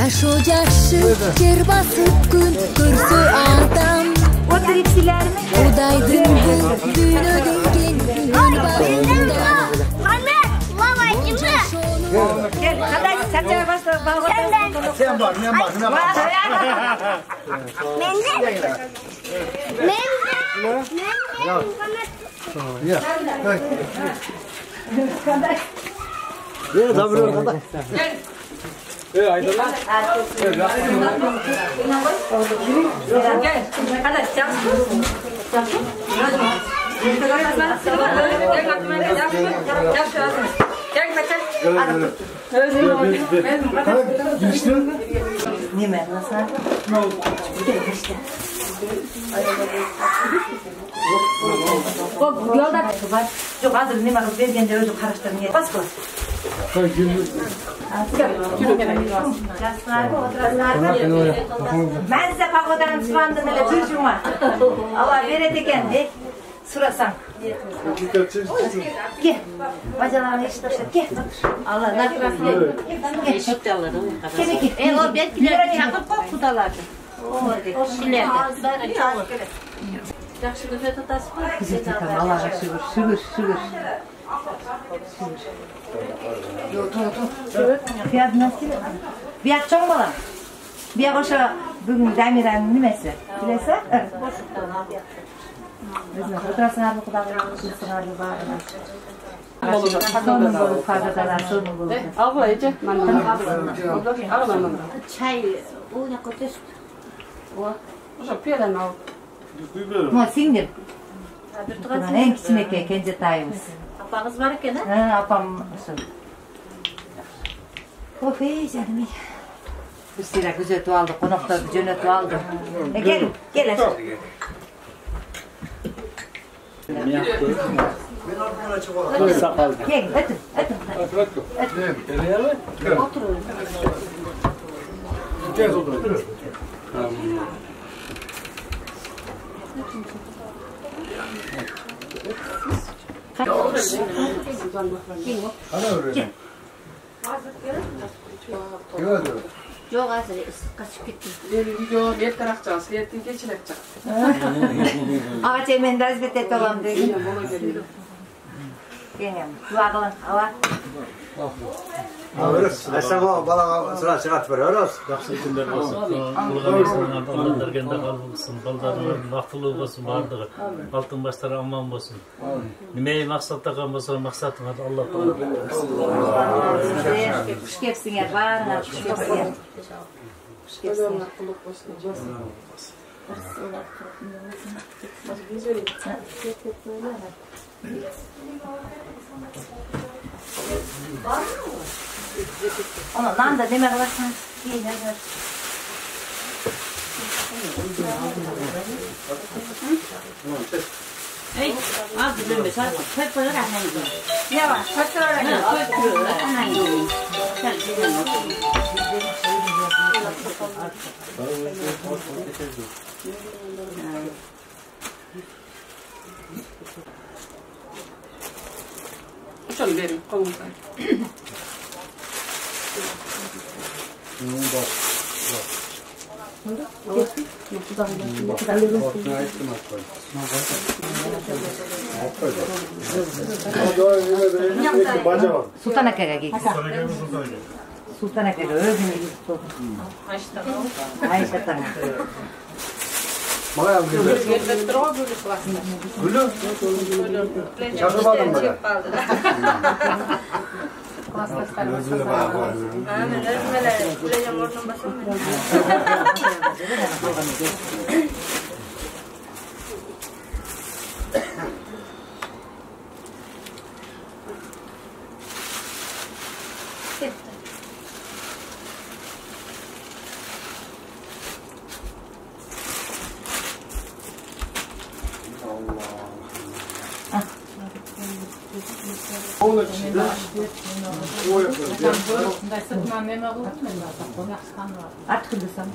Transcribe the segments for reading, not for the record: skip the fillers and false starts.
Yaşo jaşı yer basıp gün körse adam. Oturipsiler mi? Udaydın bu düğünöden gelin bağında. Anne, baba kimde? Gel, hadi saçlara başla. Sen bak, ben bak. Ya. Ya, tabii orada. Aydınlar. Gel, hadi çal. Nime, nasıl? Ne oldu? İşte. O yolda var. Yok hazır nime kız vergende özü karıştırmaya. Bas kız. Ben size pagodan sıvandım öyle çocuğuma. Allah veredeken de surasan. Gel. Bacalarını hiç taşıp gel. Allah naklasın. Eşik de alırım. Gel. O belkiler çakıp koktu dalardı. O şilerdi. Yaxşı göze tutasın. Güzel tutalım. Allah'a şükür. Yok. Fiyat nasıl? Fiyat çok mu lan? Bir koşa bugün Demirhan'ın nimesi? Bilese? Oturasın abi kulağına kılsın abi bağırma. Sonun bulup fazladan sonun bulup. Abla ece. Çay o ne kadar? O piyelen al. Ama sindir. En küçük kendi tayımız. Apanız var ki ne? Ha, apam. Of iyi canım iyi. Bir sıra güzel tuvaldı, konukta güzel tuvaldı. Gel aşağı. Gel, ötün. Oturun. Gel otur. Ana öyle. Yok hazır kaçıp gitti. Yok, bir tarafacağız, bir geçilecek. Ağaç hemen de hizmet et olalım dedim. Gel, duağılın, hava. Aşağı bana sıra çıkart veriyoruz. Yaxşı günler olsun. Kulağınızdan Allah dergende kalmasın. Baldarının mahfulu olsun bardığı. Altın başları aman olsun. Nimeyi maksatda kalmasın maksatın hadi Allah korusun. Kuş kepsin yer, var kuş kepsin yer. Kuş kepsin yer. Ama lan da demek varsan iyi ne var? Hey, az bir mesela hep böyle anlayın. Yavaş, kaçırarak. Hep böyle anlayın. Şöyle verin, komutan. Sultanakaya git. Sultanakaya öbür Ayşe'den. Bana yapıyor. Gülü. Çakı bağlam bana. Gözüne bağlam. Oğlum şimdi o yapıyor. At kılırsam.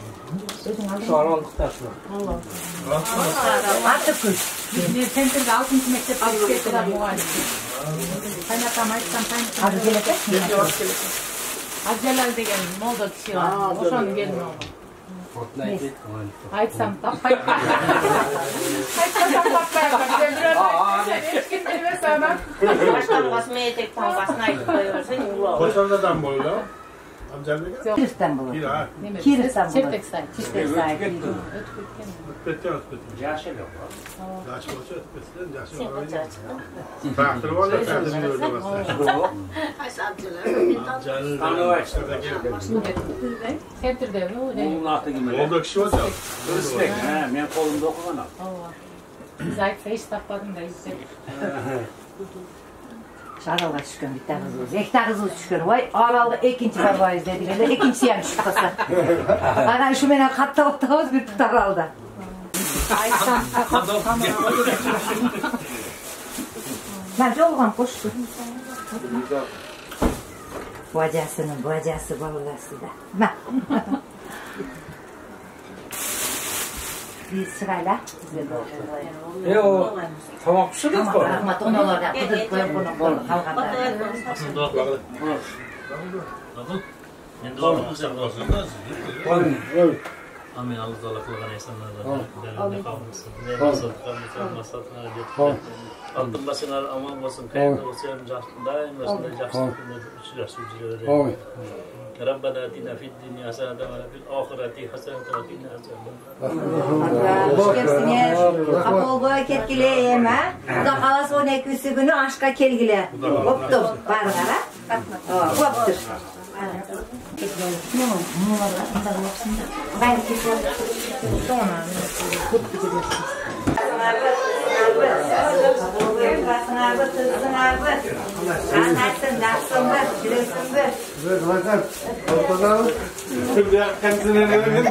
Şu an aldık taşla. At kıl. Wir sind in der Außenmechte oder wo? Keiner kann meist dann kein. Hadi gelecek mi? Hacılar degen molda kişi var. Oşanın gelin oğlu. Aytsam tapmayın. Aytsam tapmayın. Hiç kim bilmez sana. Baştan basmaya etek tavgasına ayıp koyuyorsun. Koşardadan boyla. Amcam ne kadar? Kiris'ten bulur. Bir ha. Kiris'ten bulur. Çiftek say. Çiftek sahibi. Ötbetken ötbetken. Yaşıl yok. Yaşlı olsa ötbetken. Yaşlı Sen var. kaça çıktın? Faktörü var da faktörü öyle basar. Sentirde mi? Bunun altı gibi. Oldu kişi olsa. Hırsızlık. Ben kolumda okumadım. Zayıfsa hiç tapmadım da yüksek. Aralga düşkün bitti kızımız. Ekta kızımız düşkün. Vay aralda ikinci var var izlediler. İkincisi yani çıkması. Ana şu mene katta ottağız bir tutar aldı. Aytsam Ben yolgan koştu. Bacasının bacası balgası da. Ben. Biz sırayla. O tamam pişirdin mi? Ama rahmat onu orada kıdırıp koyup bunu kalganda. Aslında o. Bakın. Endi oğlum güzel olsun. Amin Allah Teala kılgan insanlardan. Derinde kalmışsın. Ne masal kalmışsın. Masatına git. Altın başınar aman olsun. Kayıtlı olsun. Daim başında yaxşılık uçuyor. Rabbana atina fid dunya hasenatan ve fil ahireti hasenatan ve qina azaban. Hoş geldiniz. Kapolga ketkileyem ha. Xudo xalas 12 günü aşka kelgile. Boptum. Bar qara. Boptur. Ben kesin. Sonra çok gidiyor. Şimdi kendisine ne dedin?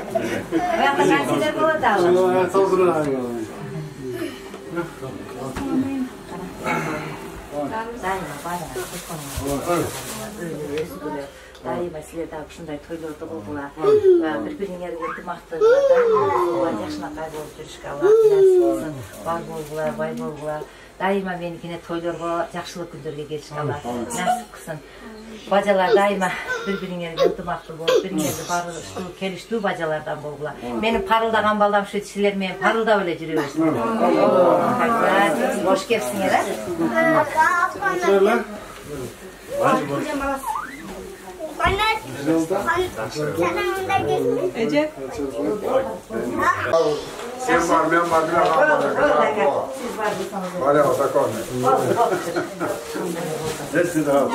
Daima sizlerden şunday toylarda buldular. Birbirine tımaktırlar. Yaşına kaybolup жүрüşke Allah nasip olsun. Var buldular, bay buldular. Daima menikine toylarga, yaxşılık günlerge gelişke Allah nasip kılsın. Bacalar daima birbirine tımaktır bolup, birbirine barıştığı, keliştiği bacalardan buldular. Benim parıldagan balam şu sizlerмен parılda öyle жүрüyorsun. Hoş gelsin yere. Anne, Ece. Sen var, ben var, bir var. Vale, o da konu. Nesi daha bu?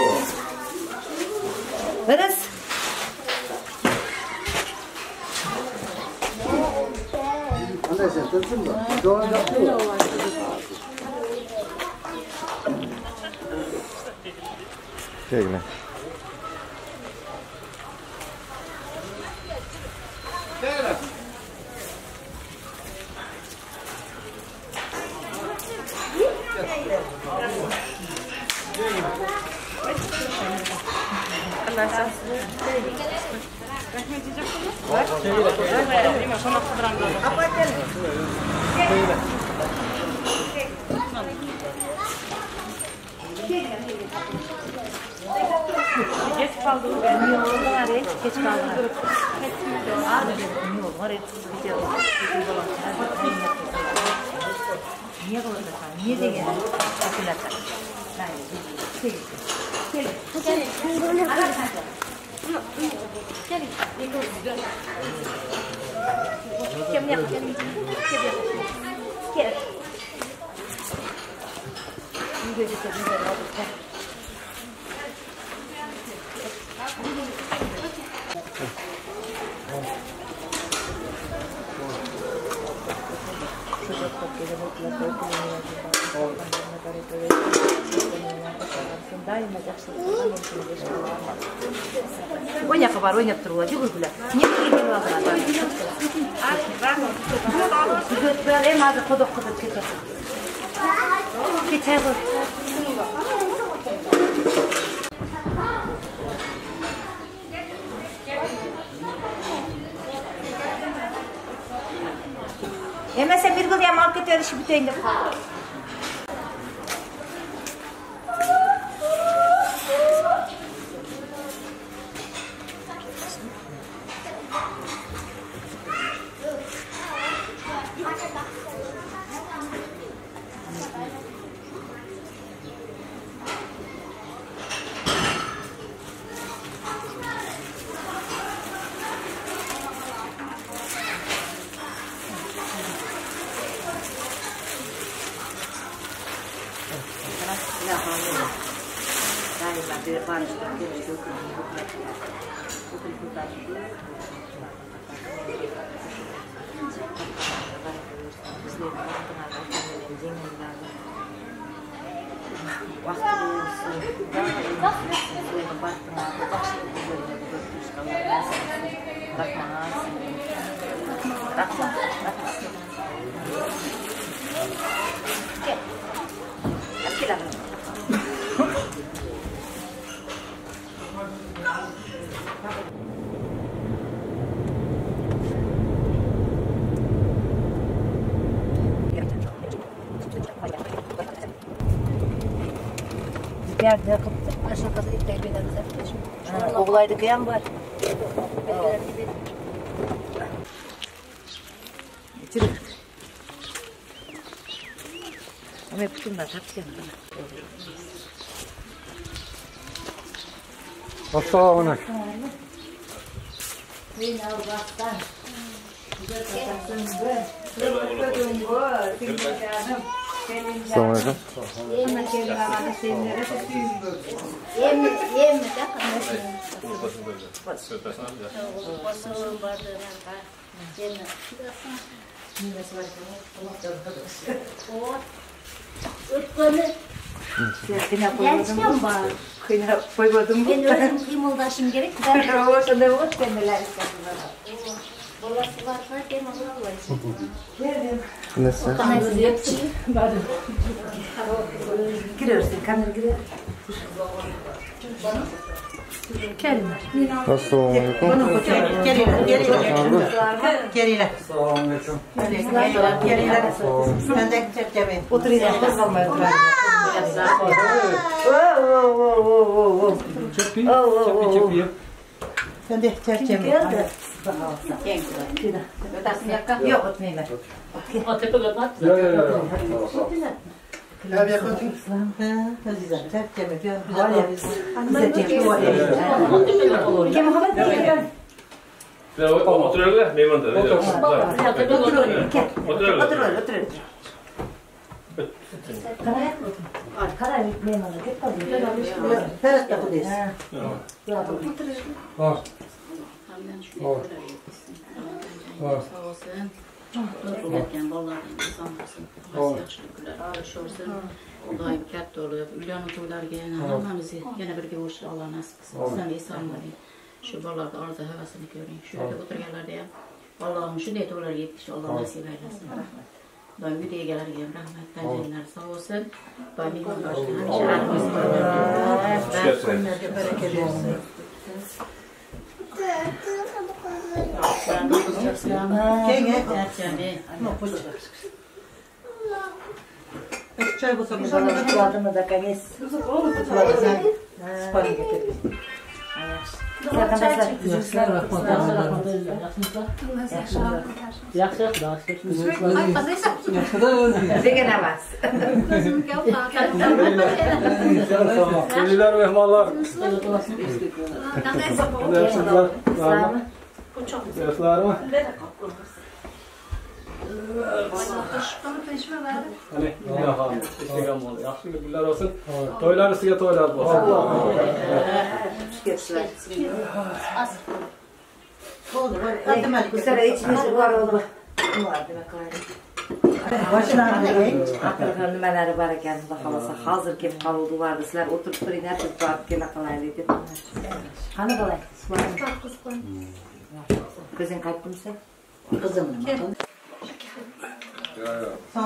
Varız. Anne sen tütsün mü? Doğru yapıyor. Şöyle. Geç kaldı. Geç kaldı. Niye kalacak? Niye de gel? Akılacak. Gel. Oynak var, oynak duruyor. Cıgırgılar. Niye gidiyor onlar? Böyle hem azı kodok kodok geçer. Geçer bu. Mesela bir gün ya market yarışı büteyinde kaldı. Yerde aşağı kadar iptal ederiz. Oğlaydı kıyam var. Çırık. Ama hep bunlar hapsiyem. Assalamu alaikum. Kıyna koymadım mı? Ben özüm kıymaldaşım gerek. Ben o sana o kendiler istedim. Bolası varsa ben olur. Nasıl? Giriyorsun, kamera girer. Kelime. Assalamu alaikum. Geriler. Geriler. Ben de çekeceğim. Oturacağım, kalmaya oturacağım. Çok iyi. Ben de çekeceğim. Yok, oturmayayım ben. O tepe kapat. Abi yapayım. Güzel. Çekeceğim. Kim Muhammed Bey? Oturalım, memnun da. Oturalım. Oturalım. Karar memnun da. Ferhat da buradayız. Sağ olsun. Üretken vallahi insan olsun. Nasıl yaşlıklar ağrışıyorsun. Daim katta oluyor. Ülyanın toylar gene hamamızı gene bir hoş Allah nasip etsin. Sen insan var. Şu ballarda arada havasını görün. Şöyle oturganlarda ya. Allah'ım şu ne toylar yetmiş Allah nasip eylesin. Daim videoya gelir gene rahmet. Tanrılar sağ olsun. Daim iman başta hemşe aramız var. Bereket olsun. Çay bulsam Adımı da kanes. Sparing getirdim. Arkadaşlar, yüzler var. Beğenemez. Geliler mehmanlar. Yaşlar mı? Hani ya istigam oldu. Yaxşı günler olsun. Toylar size toylar bu. Bu sene içimiz var oldu. Var demek öyle. Başına akıllı nimeleri var ekan bakalasa hazır kelip kaldı vardı. Sizler oturup turun hepsi barıp kela kalaylı deb. Qani qalay? Ko'zing qaytdimi sen? Kızım. Sağ ol.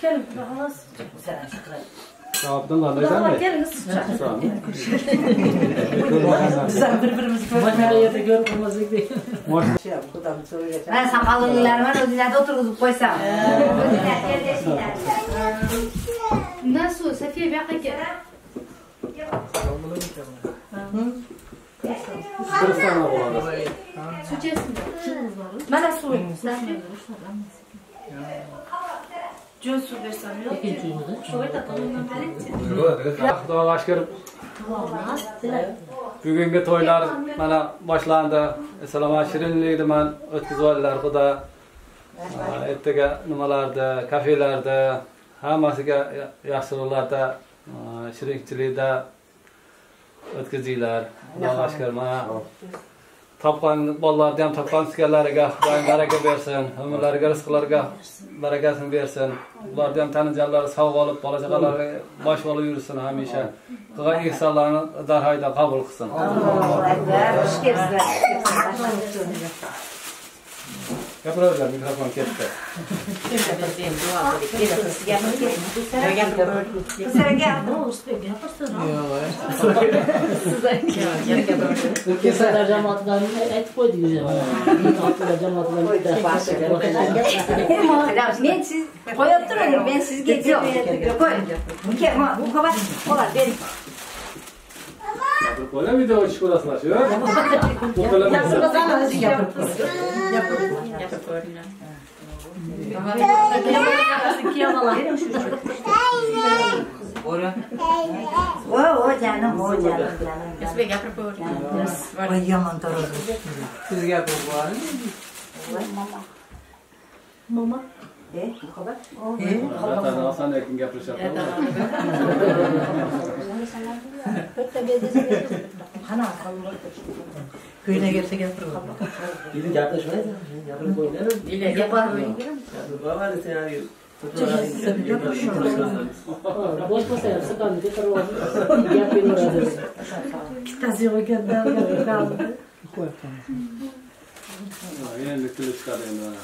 Kelib xalas. Sen şükran. Abdullah neden mi? Gelin sıçra. Güzel birbirimizi Başka yerde görüp olmazlık değil. Ben sakallılar var, ödülerde oturup koysam. Nasıl? Safiye bir hakik. Kırıstana olanı. Suçesinde. Bana suyum. Cün su versem yok. Şöyle takalım. Doğa aşkım. Bugünkü toylar mana başlandı. Salama şirinliği men ötküzüyorlar. Xuda ertaga nimalarda, kafelarda, hammasiga yaxshiliklarda, shirikchilikda o'tkazinglar. Alloh aşkar mana topgan bolalarga ham topgan iskanlariga Xudoyim baraka bersin, umrlariga, rizqlariga barakasini bersin. Ularga ham tanijanlar sog' bo'lib, bola chaqalariga bosh bo'lib yursin hamisha. Qilgan ihsonlarni darhayda qabul qilsin. Allohu akbar. Xush kelibsizlar. Gapiraverlar, mikrofon ketdi. Kesalar jamoatlarını aytib qo'ydik o'zi. Men siz qo'yib turing, men sizga qo'ying. Bu xabar qolar, bering. Qo'la video chiqarasizlar, shu. O canım. Sizga gapirib qo'ying. Voy yomon toroz. Siz gapirib qo'ying. Mama. Bu xabar? Zaten Hasan Ekin gapirishyapti. Qana Köyüne gelse gapirib. Yine gaplaşmayız. Gapirib qo'yinglar. Dile gapirib. Baba senaryo. Boş bo'lsa ham siqamni ko'tarib olib, gap beraveradi. Bittasi yo'q ekan, gapirib qoldi. Endi tili chiqadi endi mana.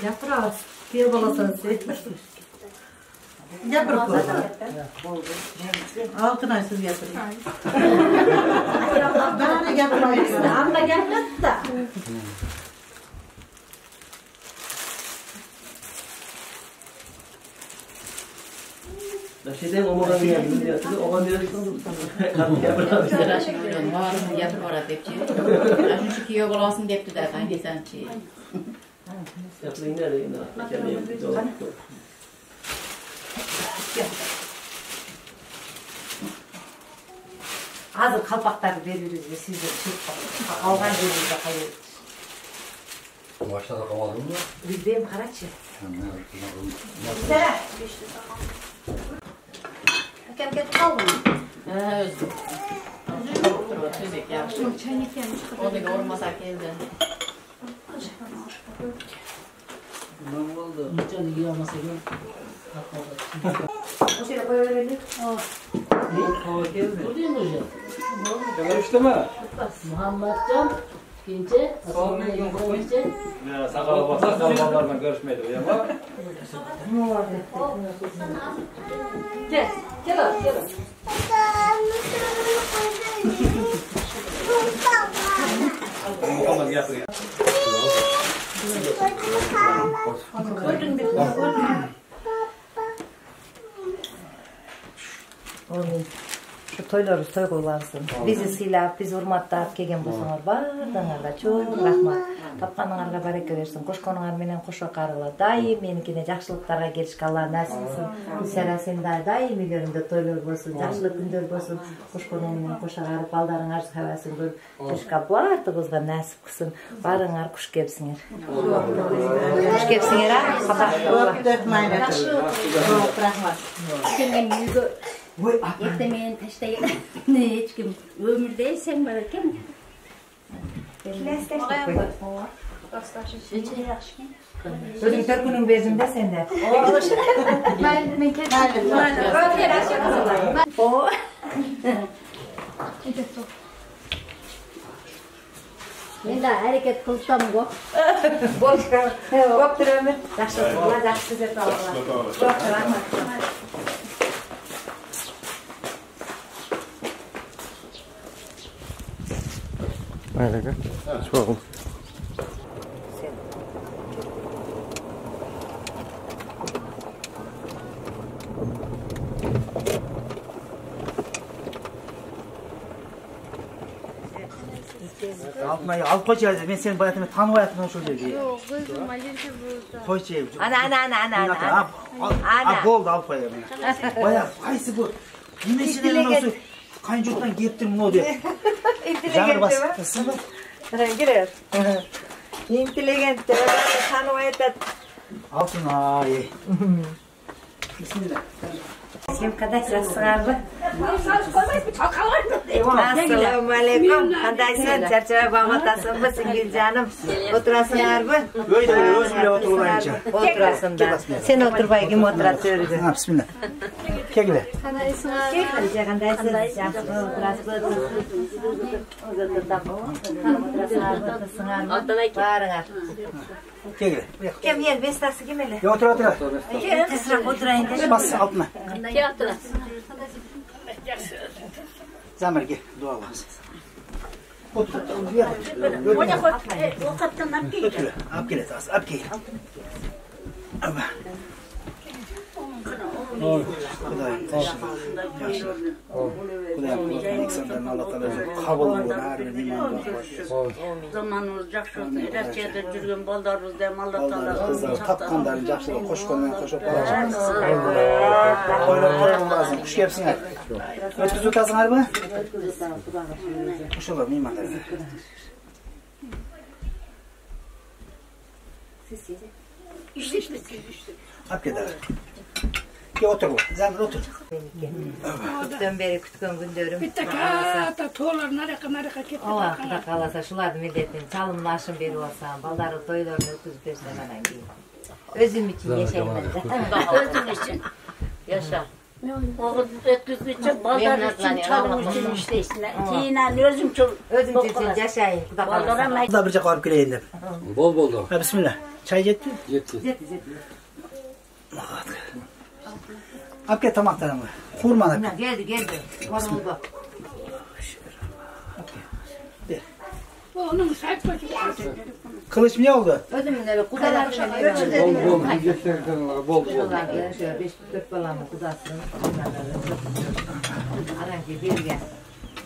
Gapiramiz. Keyin bo'lasan sen. Gapirib qo'y. Altın ay siz gapiring. Bari gapirmaysiz. Amma gapirdi. Şeyden omadan geldim diyorsunuz. Oman diyorsunuz. Gapirib boradi debchi. Ana shu kuyov bolasin debdi-da, qandesanchi. Gapiringlar endi. Hazır kalpakları veririz ve siz de algan yerinizde koyuyoruz. Başta da kavalım mı? Bildiğim Karaçi. Gel kalın. Özüm. Tüzük yaxshi. Çaynik gelmiş. Odaga olmasa keldi. Ne oldu? Canı yiyamasa gel. O şöyle koyuverelim. Buradayım hocam. Görüştü mü? Muhammedcan Gençe. Sakalı basa kalmalarla görüşmeydi o ama. Gel al. Muhammed yapıyor. Şu toylarımız toy qo'ylansın. Bizi siylab, bizi hurmatlab kelgan bo'lsanglar, barlaringizga cho'ng rahmat. Topganingizga baraka bersin. Qo'shqoningiz bilan qo'shaqarlar. Doim menikine yaxshiliklarga kelishga Alloh nasib qilsin. Sara senda doim uylaringda to'ylar bo'lsin, yaxshilik kunlar bo'lsin. Qo'shqoning bilan qo'shaqarib, baldaringlar havasin ko'rib, qo'shqa barlig'ingizga nasib qilsin. Baringlar xush kelibsizlar. Xush kelibsizlar. Rahmat. Erta men tashlagan hech kim o'mirda sen bor ekan. O'zing bir kuning bezimda senda. Men ketdim. Men de harakat qilsam go. Boshqa bo'p turaman. Yaxshi, yaxshi deb toplar. Çok rahmat. Mayli aka. Sog' bo'l. Alp qo'ychi, men seni boyatini taniyapman shu yerga. Yo'q, o'zim majlisga bo'ldim. Qo'ychi. Ana. Bo'ldi, olib qo'yaman. Boya qaysi bu? Nima ishini o'zi Kayın çocuktan gittim ne oluyor? Janır bas. Girer. İnteligent. Tanımaydı. Altın ay. Bismillah. Kim kadaysın abi? Assalamu alaikum. Kadaysın çarçıva bağlatasın mı singil canım? Oturasın abi. Böyle bile oturmayınca. Oturasın da. Sen otur bayım oturasın. Ha bismillah. Kegile. Kadaysın abi. Kadaysın. Oturasın. Oturasın. Kegile. Kim yer bestası kim ele? Ya otur. Gel kızım oturayın. Bas altına. Gel otur. Zamir gel. Dua olasın. Otur. O kaptan abi. Otur. Ab gel. Ab gel. Aba. Oy. Kudayım. Yaxşı. Kudayım. İnsanların Allah Teala kabul kılın her bir iman var. Zamanımız yaxşı olsun. Erkekte жүрген балдарыбызды Allah Teala Tapkanların yaxşılığı hoş konudan koşup alacak. Oylar lazım. Kuş gelsinler. Ötküzü tasınlar mı? Kuş olur mu imanlar? İşte. Hak eder. Gel otur bu. Zamir otur. Kuttan beri kutkan gündörüm. Bir dakika toğlar naraka ketdi. Ola kuda kalasa şulardı milletin çalımlaşın beri olsam. Baldarı toylarını ötüzüp versem hemen giyin. Özüm için yaşayayım ben. Özüm için yaşa. Oğul ötküzü için, balдар için, çalım için işleysin. Kiyinen özüm için yaşayayım. Bu da birce karıp gireyim de. Bol da. Ha bismillah. Çay yetti? Yetti. Abke tamaktan mı? Kurmanak. Geldi. Var oldu. Onun sayfası. Kılıç mı ne oldu? Ödümünleri kudalar Bol. Şöyle 5-4 balamı kudasın. Aranki bir gel.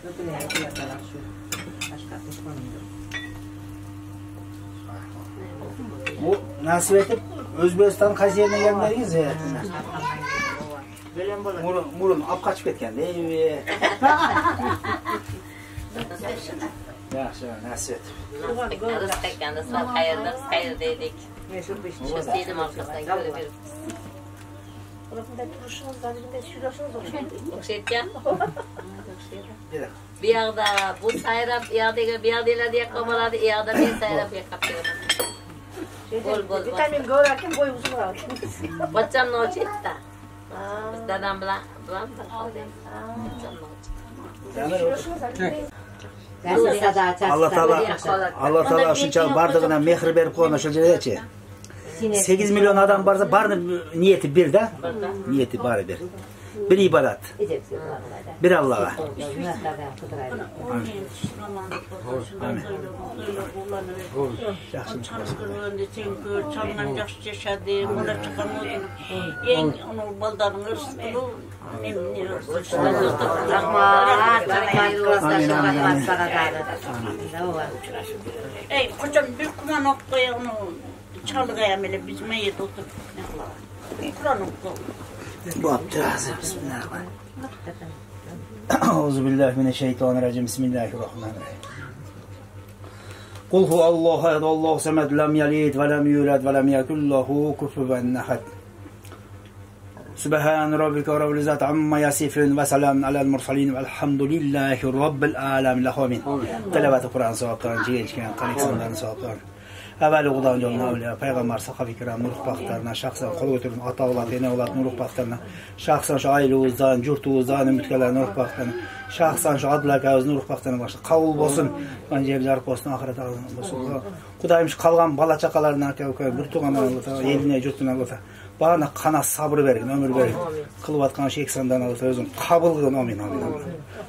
Ödümünleri yatarak şu. Başka kuşmanım. Bu nasip etip Özbekistan qaysi yerine gelmediniz ya? Murun ap kaçıp ketken değil. Yaxşı, nasip et. Rızkakanda sal hayır dedik. Şösteydim arkasından görebiliriz. Okşayırken? Bir yağda bu sayrap, bir yağda diye kamaladı, bir yağda bir sayrap yakaptı. Bol. Vitamin görürken boyumuzu var. Bacam ne olacak da? Dadam bilan Allah Teala şuncha bardığına mehr berip qo'ygan o'sha 8 milyon adam barsa barni niyeti bir de. Niyeti bari bir. Bir ibadat. Bir Allah'a. Amin. Çalınan yaxşı yaşadı, buna çıkamıyordu. En onun baldarını ırsıklı. Ey hocam bir kuman okuyun onu çalgaya böyle biz meyit oturup Kur'an oku. Bu Abdülazim. Bismillahirrahmanirrahim. Euzubillahimineşşeytanirracim. Bismillahirrahmanirrahim. Kul huvallahu ehad, Allahu samed, lem yelid ve lem yulad ve lem yekun lehu kufuven ehad. Subhan rabbike rabbil izzati amma yasifun ve selamun alel mursalin velhamdülillahi rabbil alamin. Amin. Telavet-i Kur'an savaplarını çiğneşken kanıksınlarını savaplarını. Evveli Udan yoluna öyle Peygamber sahabe-i kiram nuruh baktarına şahsen kol götürün ata olat ene olat nuruh baktarına şahsen şu ailewizdan jurtubuzdan ümitkeler nuruh baktarına şahsen şu adlakavuz nuruh baktarına başla kabul bolsun panjebler bolsun ahiret bolsun Kudayım şu kalgan bala çakalarına bir tuğanlarına eline jurtuna olsa bana kana sabır verin ömür verin kılıp atkan şu eksandan olsa özün kabul kılın amin.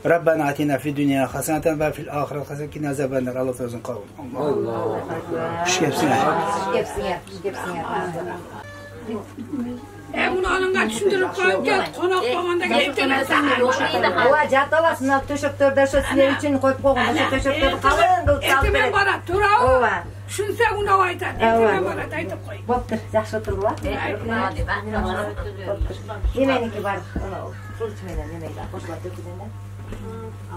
Rabbena atina fi dünya haseneten ve fil ahiret haseneten ki nezebenler Allah özün kabul. Allah. Şükepsine. Bunu alınga düşündürüp koyup gel, konak koğanda gelip gelirsen. Ola jatalasına töşöktörde şu sizler için koyup koğunda şu töşöktörde kalın da uçalım. Ertemen barat, tura o. Şunsa ona aytat, ertemen barat aytıp koy. Boptur, yaxşı oturdular. Hadi ben. Yemeğinki var, sul içmeden yemeğiyle, koşular döküldüğünden.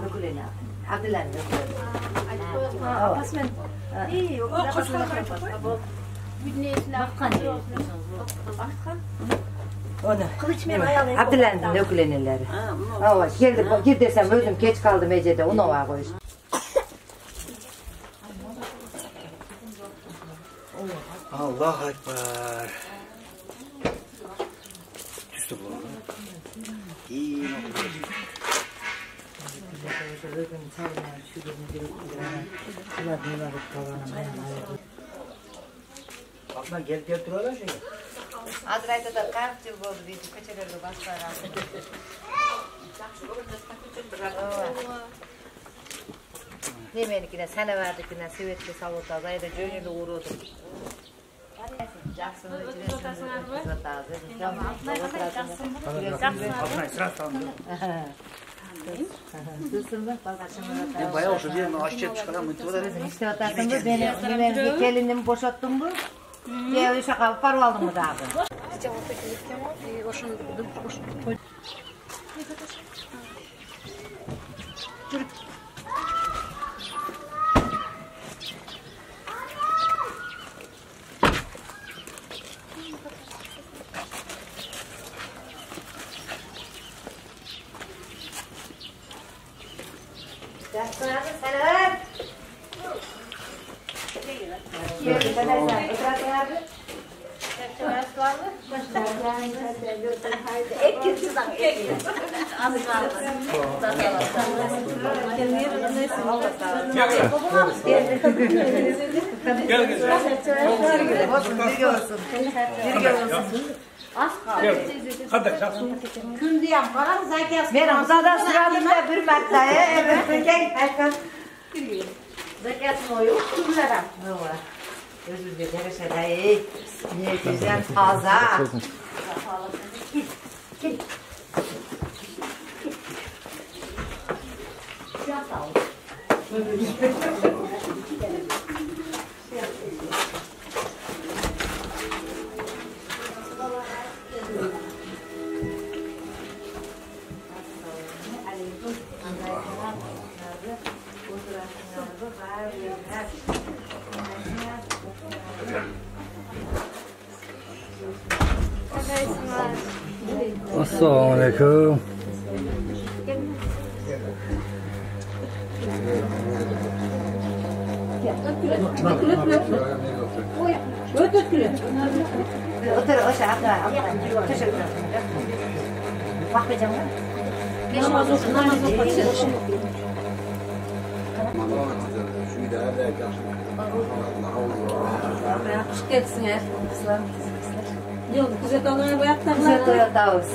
Nöküleni Abdüllen nöküleni. Pasmen. İyi, o koşkan bu. Onu. Abdüllen'in nökülenileri. Gir desem özüm geç kaldım Ece'de, onu var koyuş. Allahu Ekber. Düştü bu. İyi. Bakma gel duralım şey. Azrayda da kartı oldu dedi, köçelerde başlar. Demenikine, sana verdikine, sevetli savuta, zayda gönüllü uğrudum. Jackson'ın Ben bayağı hoşuma gidiyor. Aşçı çıkaran mutlu da. İşte otasında benim gelinimi boşalttım bu. Diye şaka paru aldım mı daha? Az kaldı. Gün diyem kalan zaten. Benim zaten sıradım da bir metreye. Evet, gel. Zaten o yok. Kimlere? Özür dilerim şeyde. Niye güzel taze. Gel. Assalamualaikum. Otur aşağıda. Teşekkür ederim. Bakacağım. Namaz oku. Hoş gelsin ya. Yok, güzel dolayı boyatlar. Güzel doyatağız.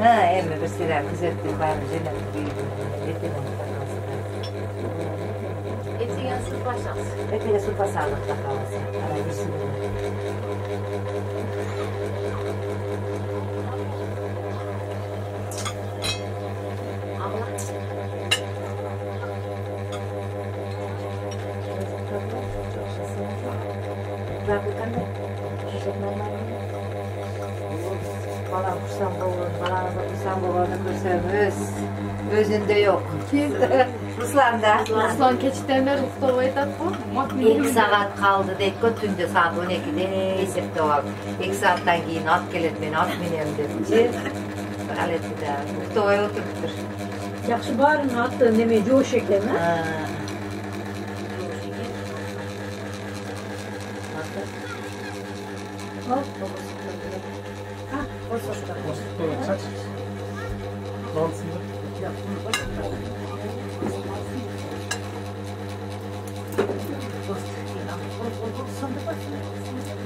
Ha, emmi bir sıra güzel bir var. Etiyen süt başlasın. Etiyen süt başlasın. Balam kursam doğru, balamıza kursam doğru kursam özünde yok. Ruslan'da. Ruslan keçitenler ufta oytak bu. 2 saat kaldı deyip götündü saat 12'de esip doğal. 2 saatten keyin at geledi beni at bineyim dedi. Aleti de ufta oy oturttur. Yaxşı barın attı neme coş ekleme.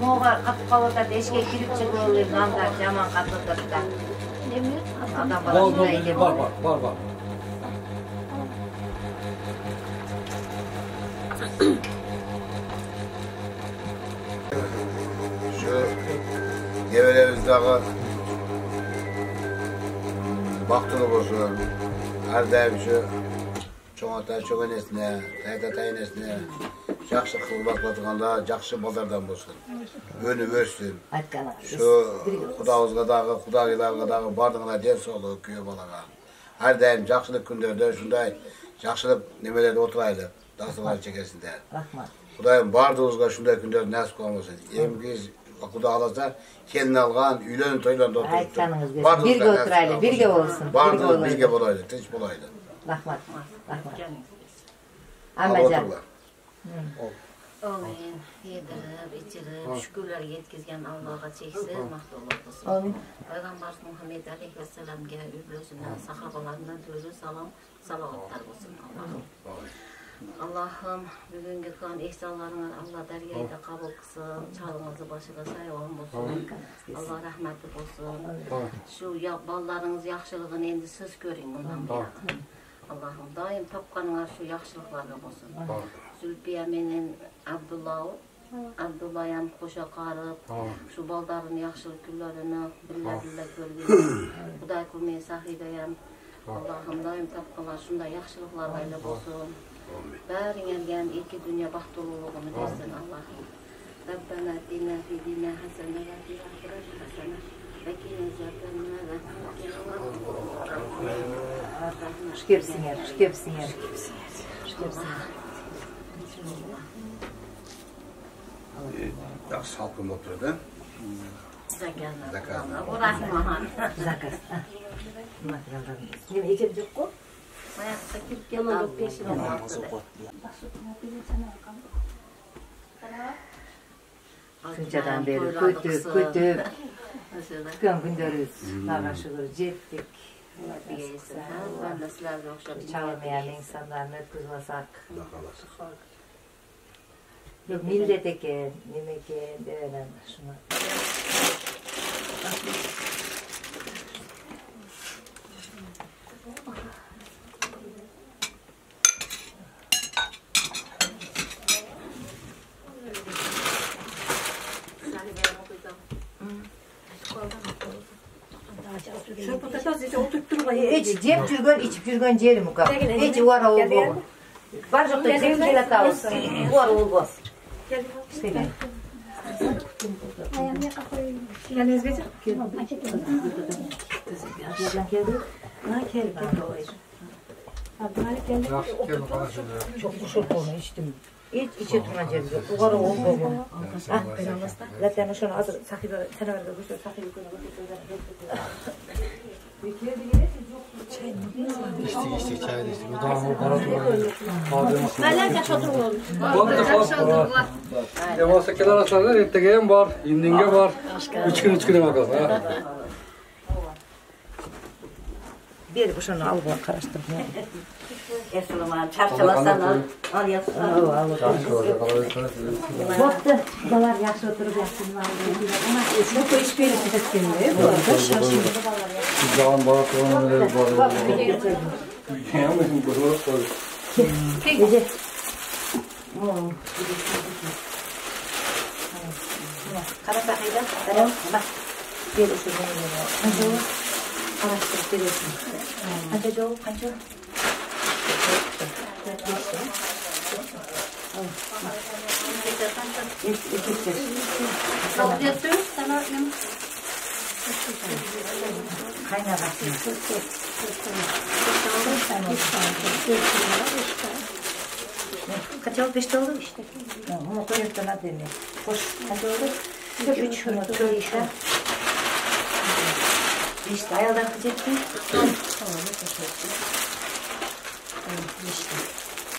Moğar katı kavata deşke girip çıkıyor namlar yaman katıdır da. Adam balasına eğilim. Var. Şu Geveleviz'deki baktığını boşun. Her daim şu çoğunlukla çok enesine, tayta taynesine, Жақсы қылып жатқанда жақсы балдардан болсын. Өніп өссін. Şu Құдағызға дағы, құдағиларға дағы бардығына денсаулық күйе балаға. Әрдайым жақсылық күндерде шундай жақсылық немелерде отырайлы. Дастархан шекесінде. Құдайым бардығызға шундай күндер нәсіп қылмасын. Емгіз Құда қаласа келін алған, үйлен тойланда отырып. Birge oturaylı, birge olsun. Bardığız birge bolaylı, tinç bolaylı. Rahmat. Ammacan. Amin. Yedirib, içirib, şükürler yetkizgen Allah'a çeksin, mahdoluk olsun. Peygamber Muhammed Aleyhisselam'ga üblüsüne, sahabalarına dörü salam, salavatlar olsun Allah'ım. Allah'ım bugünkü kan ihsanlarına Allah dergayda kabul kılsın, çağımızı başına sayıvan olsun. Allah rahmetli olsun. Şu ballarınız yaxşılığını endi siz görün bundan beri. Allah'ım daim tapkanlar şu yaxşılıklarına olsun. Zülfiye menin Abdullah'yam koşa qarıb, şu baldarın yaxşılık günlerini billa görgün. Kuday kurmaya sahibeyem. Allah'ım daim tapkanlar şunda yaxşılıklarıyla olsun. Bärin elgen iki dünya bahtoluluğunu versin Allah'ım. Rabbena atina fi dunya hasene ve fil ahireti hasene ve qina azabannar. Şükepsinger. Yaxşı halkım oturdu. Zakaz. O rahmahan. Zakaz. Nima ekib yo'q-ku? Hayatda kirib kelib peşine oldu. Şunchadan beri kötüp tükkan günderiz. Allah'a şükür jettik. Ben de sizlerle okşadım. Çalmayan insanlarını ötküzmasak. Yok millet eken, nime eken, devenem şuna. Hiç cep жүргөн, içip жүргөн жери мука. Hiç uara olgo. Бар жоқта жеп келет алыс. Уара olgo. İşte gel. Yalnız bir Çok şok olma içtim. Hiç içe turan cebi yok. Uğara olgo. Zaten şunu hazır sahibi sana verdi. Sahibi İçtik çay içtik. Bu da para Hala kaç oturulur? Yavaşça kenar aslanlar ertegen var, indinge var. 3 güne bakalım. Bir bu şunu al bu karıştır. Esulaman çarçalasana al yapsın. Boptu. Balar yaxşı oturup yapsınlar. Çok iş birisi etkinliği. Bu arada şaşırdı. Can var, konuları var. Yağmurun burada koy. Gece. Kara sakıyla. Bak. Bir usul bunu. Araştırıp veriyorsun. Kaç o? Kaynağasın. Kaç oldu? 5 oldu işte. Ama koyup da demiyor. Hoş. Kaç oldu? 3 şunu işte. İşte ayağdan kaçacaktı.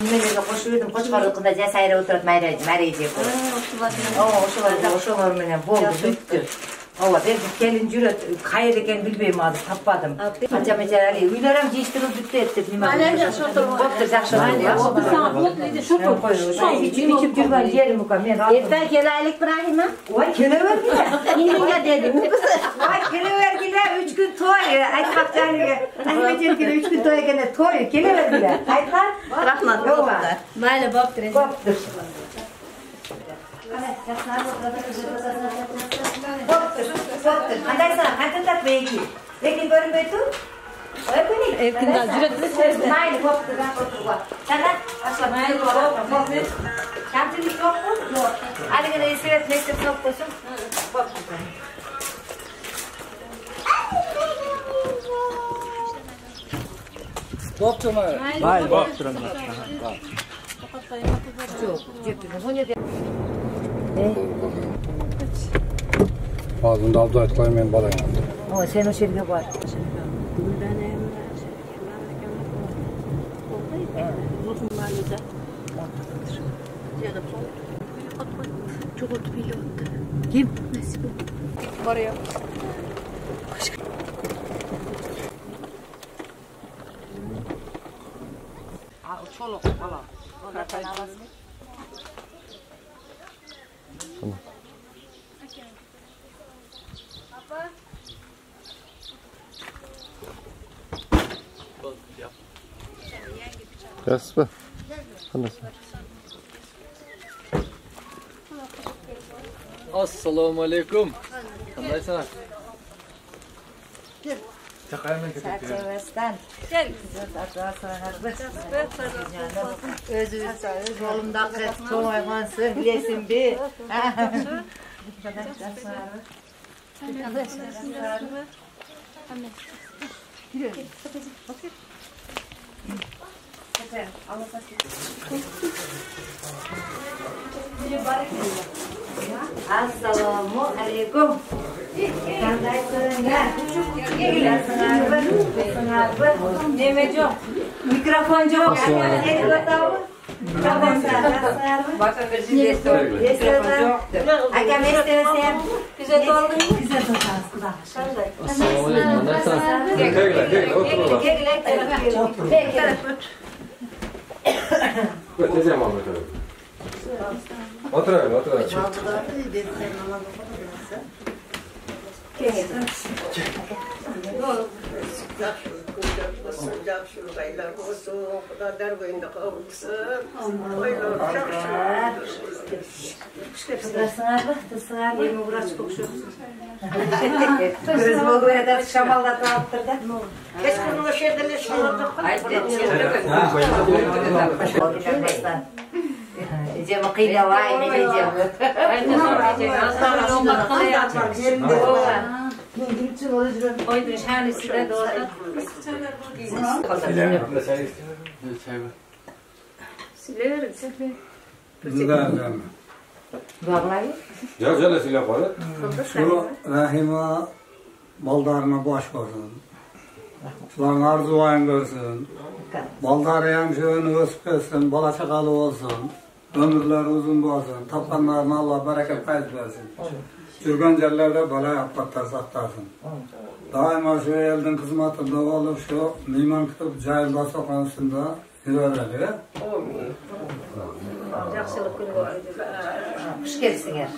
Nimelerge koşuyordum, koçkarlıkında cesayre oturup məreyce koydu. Oşular menen boldu, büttü. Ova, ben kelin jüret, kayır eken bilbeyim adı, tappadım. Anca-meçerali, üylerim jeiştirip büttü ettik. Boptur, jakşı oldu. İçip жүрген yerim muka, men aldım. Erten kelaylık İbrahim'e. Vay, kelevergile. İndiğe dedim. Vay, kelevergile, 3 gün toy. Aytmak canlıge. Ahmetçelikine 3 gün toy ekene toy, kelevergile. Aytlar. Rahmat oldu. Mayla boptur. Boptur. Boptur. Qanday sana, qanday tatma eki? Lekin görünbeydi? Erkinden cüretini sevdi. Maylı koptu ben koptu. Sen de asla maylı koptu. Kamçılık yok mu? Yok. Hadi gene isiret meslek noktasın. Koptu. Koptu mu? Hayır, koptu. Ağzında abdü et koymayın bana yandı. Ama sen o şeyde var. Kim? Nasip oraya. Çoluk falan. Jasper. Assalamu alaikum. Qandaysizlar? Gel. Çerçevesinden. Gel. Özü yolumdaki çoğu hayvansın bilesin bir. Assalamu alaikum. Mikrofon yok. Bakın bir şey Agam istersen güzel oldu. Güzel oldu. Assalamu alaikum. Qandaysizlar? Gel, otururlar. Tezem Ahmet abi. Oturayım. Tısınar, yemi uğraş kokuşuyorsun. Gözüm o böyle de şamalda dağıttırdı. Geç kurulu şeylerle şaladık. Cem kıyla vay ne diyeceğim. Oydu şanesi de doğru. Silerim. Bağlayı. Ya şöyle silah koy. Şu Rahime baldarına baş koysun. Şuların arzulayın görsün. Baldarı hemşehrini ösüp etsin, bala çakalı olsun. Ömürleri uzun olsun. Tapkanlarına Allah bereket kayıt versin. Sürgün yerlerde bala yapmaklar saktarsın. Daima şu elden hizmetinde olup şu liman kıtıp cahil sokağın üstünde yürürler. Yaxşılık günü var. Hoş gelsinler.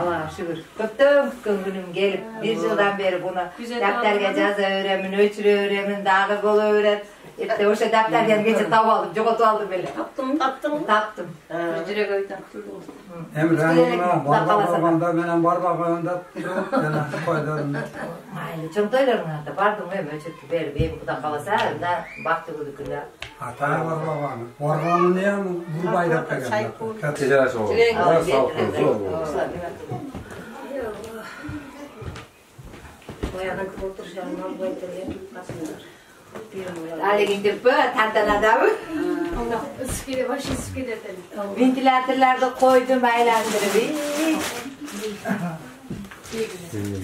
Allah'a şükür. Köptüm günüm gelip bir yıldan beri bunu defterge caza öğremin, ölçülü öğremin, dağı bol öğret. İşte o şey deftergen geçip tav aldım, cokotu aldım böyle. Taptım. Cürek öydüm. Hem Rahime barbağında benim barbağında koydum. Aynen, çok doylarım hatta. Bardım öyle ölçüttü böyle. Benim kudan kalasa da baktı bu günler. Hata var babanın. Barbağını niye bu bayrakta geldi? Ticaret oldu. Boyadan oturuşlarından boyutlarıyla tutmasınlar. Ali gidip tantanada mı? Iskide başı iskide dedim. Ventilatörlerde koydum eğlendirip.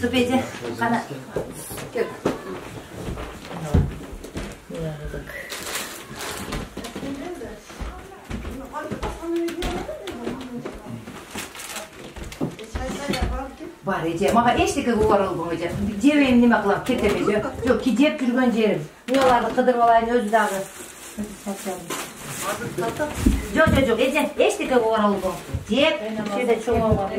Süpeci. Kana. Gel. Var ece, ama eşlik var oldu hocam. Cevim nime kılap ketemece. Yok ki cep kürgön cerim. Niyalarda kıdırmalayın özü dağı. Yok ece, eşlik var oldu. Cep, şeyde çoğu var.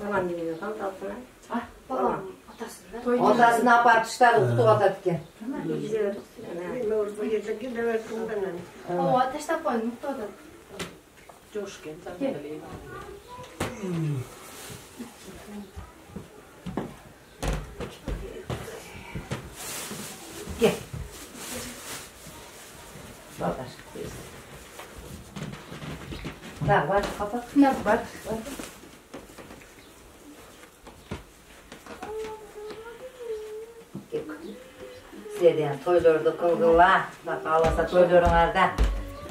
Babam dinliyor. Kalk altına. Babam. Odasına apartışlar kutu atatken. Güzel. Orada yiyecek de versin bana. O ateşte koyun mutludur. Coşken. Gel. Bak. Var kapat. Ne var? Sizden toylarda kılgıla. Bak ağlasa toylarınlarda.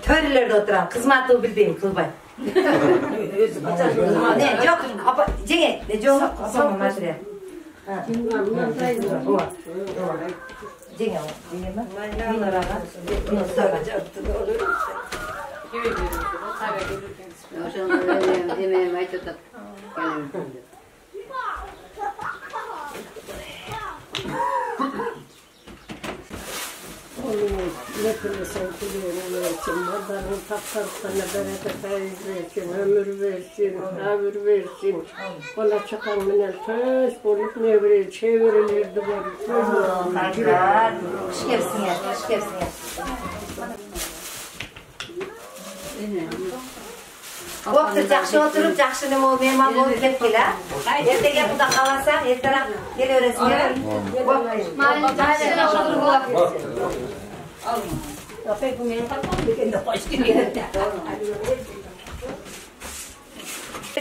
Töylerde oturan kızmatı bildiğim kılbay. Ne yok apa cenge ne yok apa materyal. Cenge mi? Bunlar ama. Bunu söyleyecektim olur. Yemeğimi aytıp Ne kılırsan kılıyorsun versin. Babanın taptarısına bereket versin. Ömür versin. Ömür versin. Bana çakan menen töz bolup ne veril çevirilirdi var. Hoş gelsin ya. Hoş gelsin ya. Vakti жақсы oturup жақсы nima ol mehmon bo'lib ketdilar. Ertaga buda qalasan, ertaroq kelaverasizlar. Apay bu meni tapam deganda qo'sh keldi.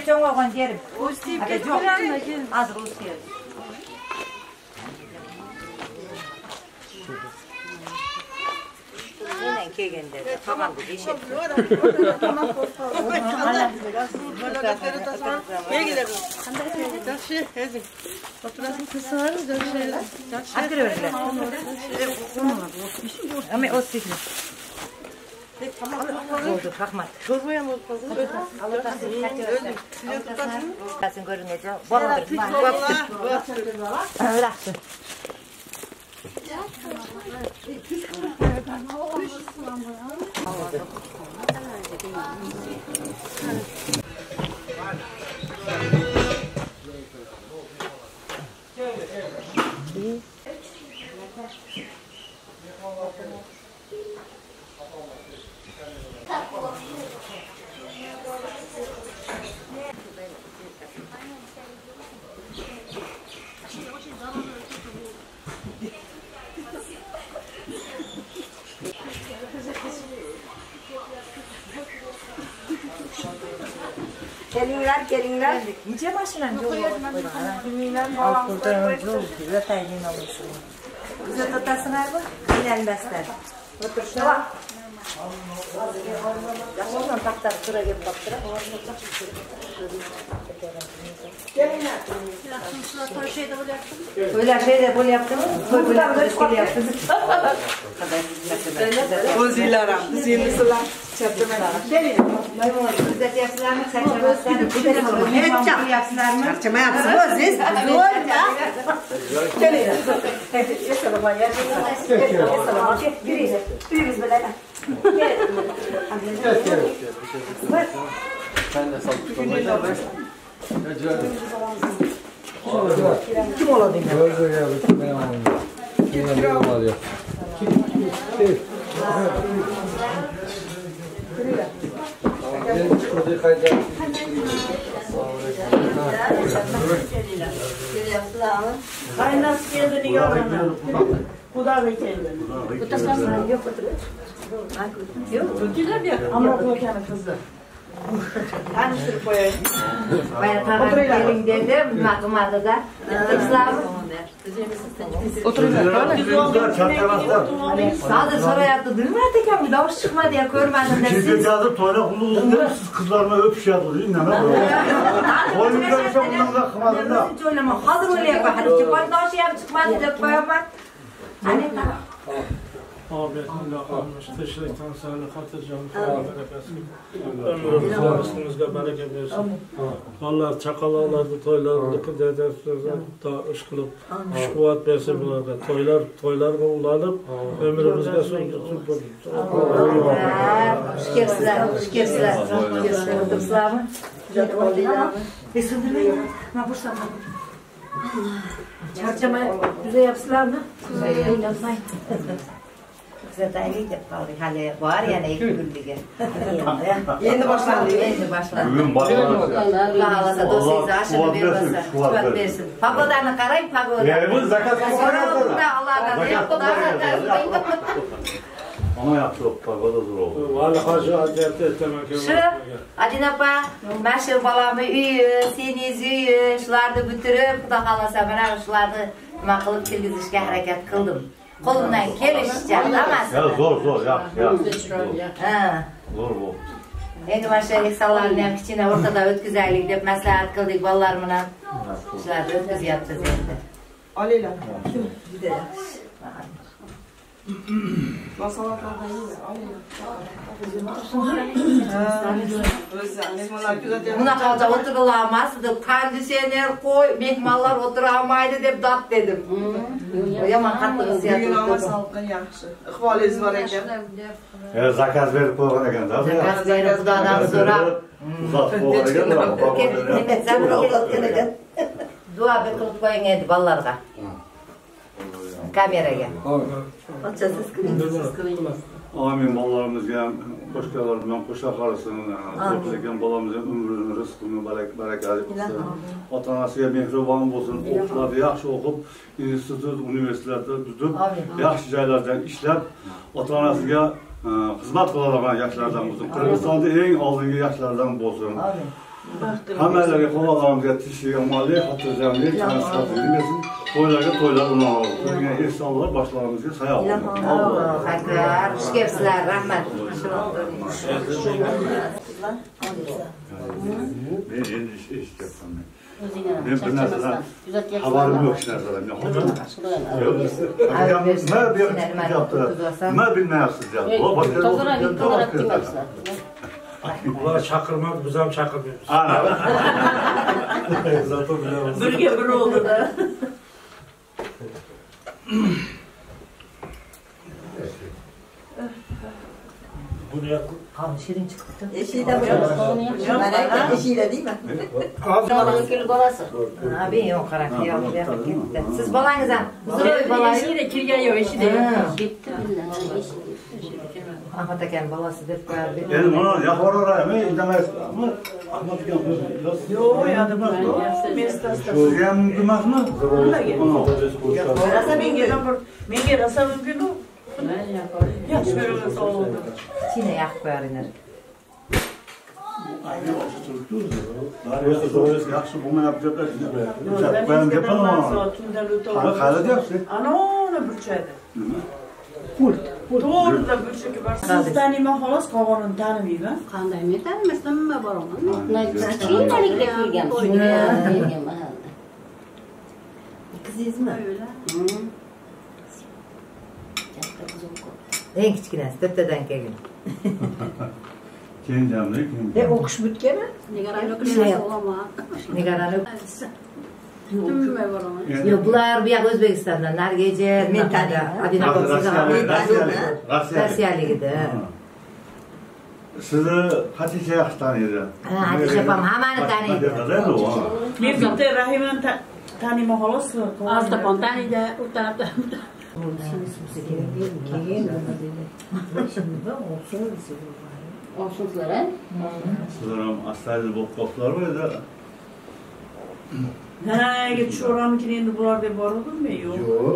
Cho'ng olgan yerim. O'zib ketdilarmi? Hozir o'zib keldi. Neden kelgende? Tamam bu işe. Oturasın kısarız da şeyler. Akır verdiler. Ama o sikli. Oldu kalkma. Çorbaya mı oldu? Kasın görünecek. Baktır. Bıraksın. Gelinler. Nice maşinan yok. Altından yol güzel tayin almışsın. Güzel tutasın abi. Bilenmezler. Otur şuna. Yaşından taktar sıra gelip baktıra. Gelinler. Öyle şeyde böyle yaptınız. Böyle yaptınız. Ozilara, zilisiler. Gelin. Güzel yapsınlar mı? Çarçama yapsın. Oziz. Zorca. Gelin. Esselama yer. Esselama. Biriniz böyle. Sen de sağlık. Kim oladı? Gözü geldi. Ben aldım. Yine olmadı. Ay nasıl geldin yorana? Kudağı geldin. Kudağı yok oturuyor. Yok. Gider ya. Ama bu kendi kızı. Hani sürüp koyayım. Bayağı tamam gelin dedim. Nakımadı da. İslam'ı. Oturuyorlar. Sağda sonra yaptı. Bilmiyorum tekem bir davuş çıkmadı ya. Görmedim de siz. Sizde yazıp tuvalet kulluğunuz değil mi? Siz kızlarına öpüşüyordu değil mi? Oyuncular ise bundan da kımadın da. Hazır öyle yapar. Hadi çıkmadı davuş yapıp çıkmadı da koyamaz. Hani tamam. Abi almış. Teşekkürler sana hatırlayacağım. Ömrümüzde üstümüzde bereket versin. Allah çakallardı toylardı dedeslerden da iş kılıp iş kuvvet versin bunlara. Toylarga ulanıp ömrümüzde sürdürsün. Hoş gelsinler. Hoş gelsinler. Hoş gelsinler. Islam'ı. Sürdürmeyin. Ben bursam. Çarçama bize yapsılar mı? Yapmayın. Zaten iyi de kaldı. Hali var ya ne güldüge. Yeni başlandı. Yeni başlandı. Bugün başlandı. Allah alasa dosyayı aşını bir basa. Şubat versin. Pagodanı karayım pagoda. Ya bu zakat Allah'tan yaptı. Ama yaptı pagoda zor oldu. Vallahi hacı acayip etmem ki. Şu Acınapa meşhur balamı üyü, seniz üyü, şulardı bütürüp Kuda kalasa bana şulardı makılıp kirgizişke hareket kıldım. Kolumdan kelişeceğim ama Zor yap. Zor bu. Endi maşallah sağlarla kichine ortada ötküzaylik deb maslahat qildik bolalar bilan. Shularni o'tkazyapmiz endi. Olaylar. Juda yaxshi. Bunaqa holda o'tirilolmas, konditsioner qo'y, mehmonlar o'tiraolmaydi deb dod dedim. Yomon qattiq hissiyat. Bugun amasalqin yaxshi. Iqbolingiz bor ekan. Zakaz berib qo'ygan ekan-da. Zakaz berib Xudodan so'rab. Uzatib qo'ygan ekan. Duo qilib qo'ying edi bolalarga. Kameraga. Amin bolalarımızga qo'shganlar bilan qo'sha qolsin. O'qiyotgan bolamizning umrini, rizqini barakali qilsin. Ota-onasiga mehribon bo'lsin. O'qishlarda yaxshi o'qib, institut, universitetlarda tutib, yaxshi joylardan ishlab, ota-onasiga xizmat qiladigan yoshlardan bo'lsin. Qirg'izistonda eng oldingi yoshlardan bo'lsin. Hammalarga qo'llarimizga tishi yomonlik, xotirjamlik, tanishlik bersin. To'ylarga to'ylar unalar. To'yga ehsonlar boshlarimizga sayoq. Alloh akbar. Xush kelibsizlar, rahmat. Men endi eshitayapman. Men bir narsadan xabarim yo'q hech narsadan. Nima bilmayapsiz deyapti. Ular chaqirmadi, biz ham chaqirmaymiz. Birga bir oldu-da. Bunu yapın. Kan şirin çıktı. Eşiyle bırak. Eşiyle değil mi? Balanın balası. Abi yok karak yok. Gitti. Siz balanıza. Eşiyle kirgen yok, eşi de yok. Gitti. Ahmet Aken balası dep koyardı. Yani bana yakar oraya mı? İndemeyiz. Ama Ahmet Aken Yok ya da bak. şu yem durmaz mı? Rasa menge rasa mümkün o. Yaxshi ko'raman oldu. Çine yak koyarlar. Yaxshi bo'lmayapti deb ben yapaman. Qara deyapsiz? Ana burchadi. To'g'rida burchagi bor. Siz taniyman xolos, qog'onini tanimayman. Qanday men tanimasam nima boraman? Keyinchalik kelgan. Qizingizmi? Eng kichkinasi to'rttadan kelgan. Kenjamlik. O'qish bitganmi? Nigarani o'qishni olaman. Nigarani Nima boraman? Yo'q, bular bu yoq O'zbekistondan, Nargeja, Mentada, Rossiyaligida. Sizni Hatice yaxshi taniydi. Hatice opam hammani taniydi. Men bitta Rahimani taniyman xolos. Artapon taniydi, u tarafda. Olsunlar, he? Sizlar ham astoydil bo'lib qolibsizlarmi edi? Nega cho'ramikini endi bular deb boruvdimmi? Yo'q. Yo'q.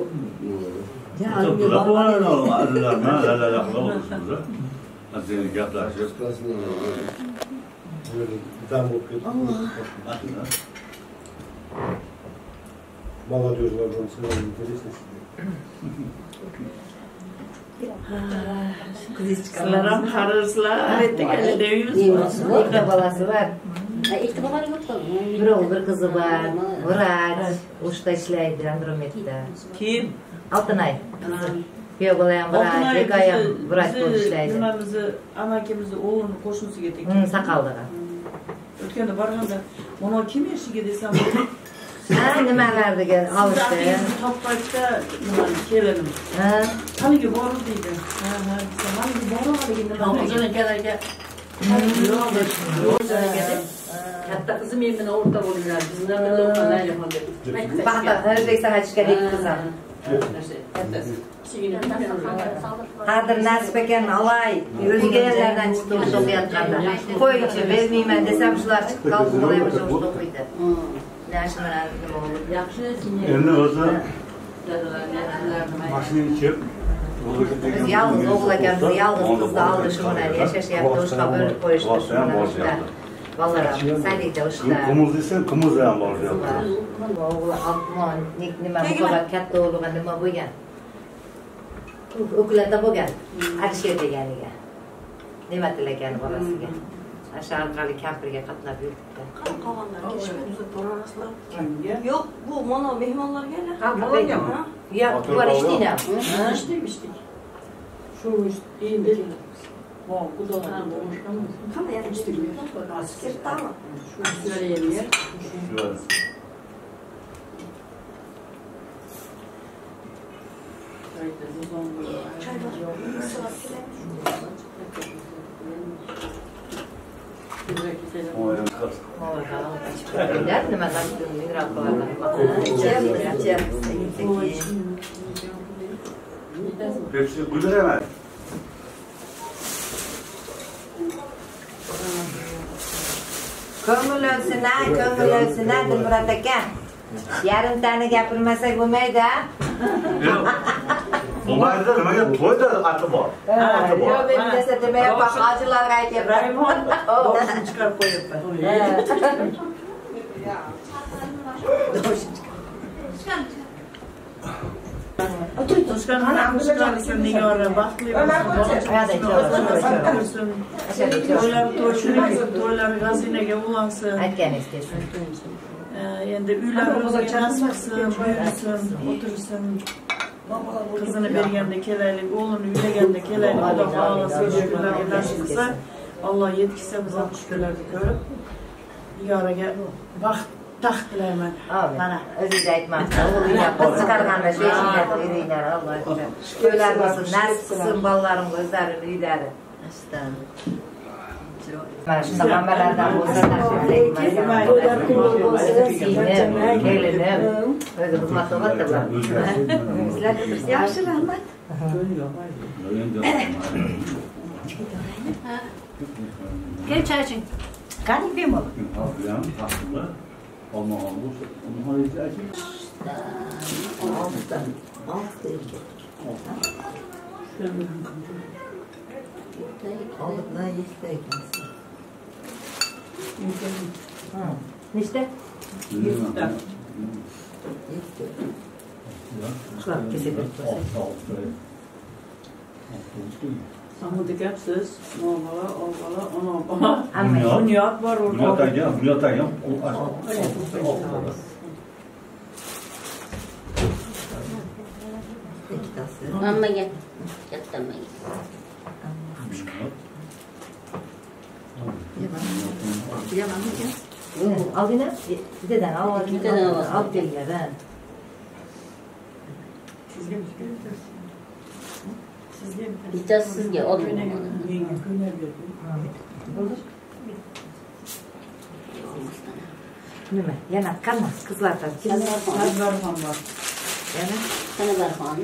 Azizlar gaplashib. Dam bo'lib ketdi. Молодежь bo'lsa, интересно. Sizlar ham qarizlar, aytgan deymiz. Ikkita bolasi bor. Ikkita bolasi yo'q. Bir o'g'il, bir qizi bor. Vrach, o'shda ishlaydi, Andrometda. Kim? Altınay. Kuyov bola ham vrach, Ekoy ham vrach bo'lib ishlaydi. Nimamizni, amakimizni o'g'lini qo'shnisiga tekkan. Saqaldiga. O'tganda borganda, "Mana kim eshiga" desam, nimalarga olishdi. Topqachda nimani kelinim. Qaniga borib deydi. Haligi borib nima? O'zini kelaga Hatta kızım evine orta oluyorlar. Bizimden de ortadan yapmadı. Bak da Özbekistan açık değil kızım. Hadır nasip eken alay. Özge yerlerden çıktı o okuyatlarda. Koy içi vermeyeyim desem şular çıktı kaldı kolaymış o okuydu. Ne aşkına razım olur. Eline olsa maşını içip Biz yalnız oğulaken biz yalnız kızda aldı şunlar yaşaş yaptı uşka bölüp koyuştu şunlar uşka. Vallahi saydık da uşka. Kımız değilsen kımız da var. Oğlu altman nime bu kadar katta oğluğa nime boygan. Okullarda boygan. Arşiv deganiga. Nima tilagan bolasiga. Aşağı kali kampirga qatnab yuribdi. Qolganlar kelishmadi borasizlar. Yo'q, bu mana mehmonlar keldi. Ha, bo'lganmi? Yo'q, bular ishlaydi. İşlemiştik. Şu endi bu kudadan boşkan. Qanday yarıştık? Sirtami? Şu söyleyemiyor. Nima qildim? Mineral qo'yaman. Hepsi buyur hemen. Ko'ngil o'lsin, Dilmurod aka. Yarim tani gapirmasak bo'lmaydi. Bunlarda nimaga to'yda ati bor. Yo'q, men desa demayapman, hojilarga aytyapman. Doshini chiqarib qo'yibman. Toshkan hamshiralisi nigora baxtli bo'lsin. To'ylar g'azinaga ulansin. Aytganingizdek. Endi uylarimizga nasib qilsin, buyursin, o'tirsin. Qizini berganda kelaylik, o'g'lini uylaganda kelaylik, Xudo xohlasa shularga nasib qilsa, Alloh yetkazsa biz ham shularni ko'rib, nigoraga baxt taxt tilayman. Mana o'zingiz aytmoqchi, o'g'linglar qiz chiqarganda shu ishinglar qilinglar, Alloh uchun. To'ylarimiz nasib qilsin, bolalarimga o'zlarini uylari. Mana shunday hammalardan bo'lsa kelinim, o'zi xizmat qilyaptilar. Sizlar yaxshi, rahmat. Kel choy iching. Qani bemalol. Nechta? 100 ta. Shular kesib Samuda gapsiz, o'g'la, ona bola. Bunyod bor o'rtada. Bunyod ham. Hammaga, kattamaga. Aldinglar? Bittadan olib kelganlar. Bittasi sizga olib. Nima? Yana qanday qizlardan? Tadbirxon bor. Yana Tadbirxon.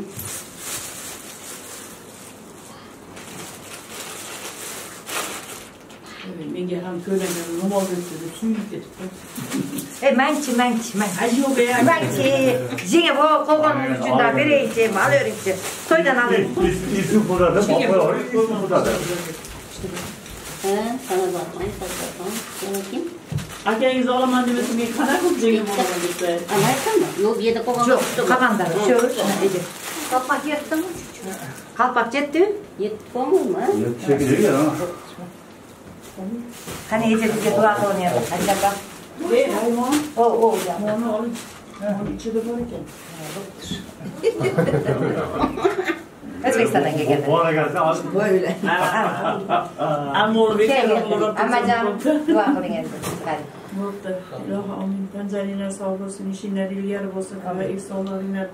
Menga ham ko'ylagim ro'mol deb suyib ketibdi. Manchi. Yo'q, Manchi. Jenga bu qo'lganim uchun da beraychi, olaveringchi. To'ydan oling. İsim burada, burada. Tadbirxon. Yana kim? Akangiz olaman demasa men qanaqa qilib jegim olaman desa. Ana aytdimmi? Yo'q, bu yerda qolgan. Yo'q, qolganda. Shu, edi. Qalpoq yetdimi? Qalpoq yetdi? Yetdimi? Çekilir ama. Qani ejizga duo qilyapman. Ajaba. Haymon. Mana oling. Mana ichida bor ekan. O'zbekistondan kelgan. Bora gelsin az. Böyle. Amor Ammajon duo qiling endi. Qani. Bo'pti. Ilohi amin. Tanzalinglar sog' bo'lsin, ishinglar ilgari bo'lsin, va ihsonlaringlar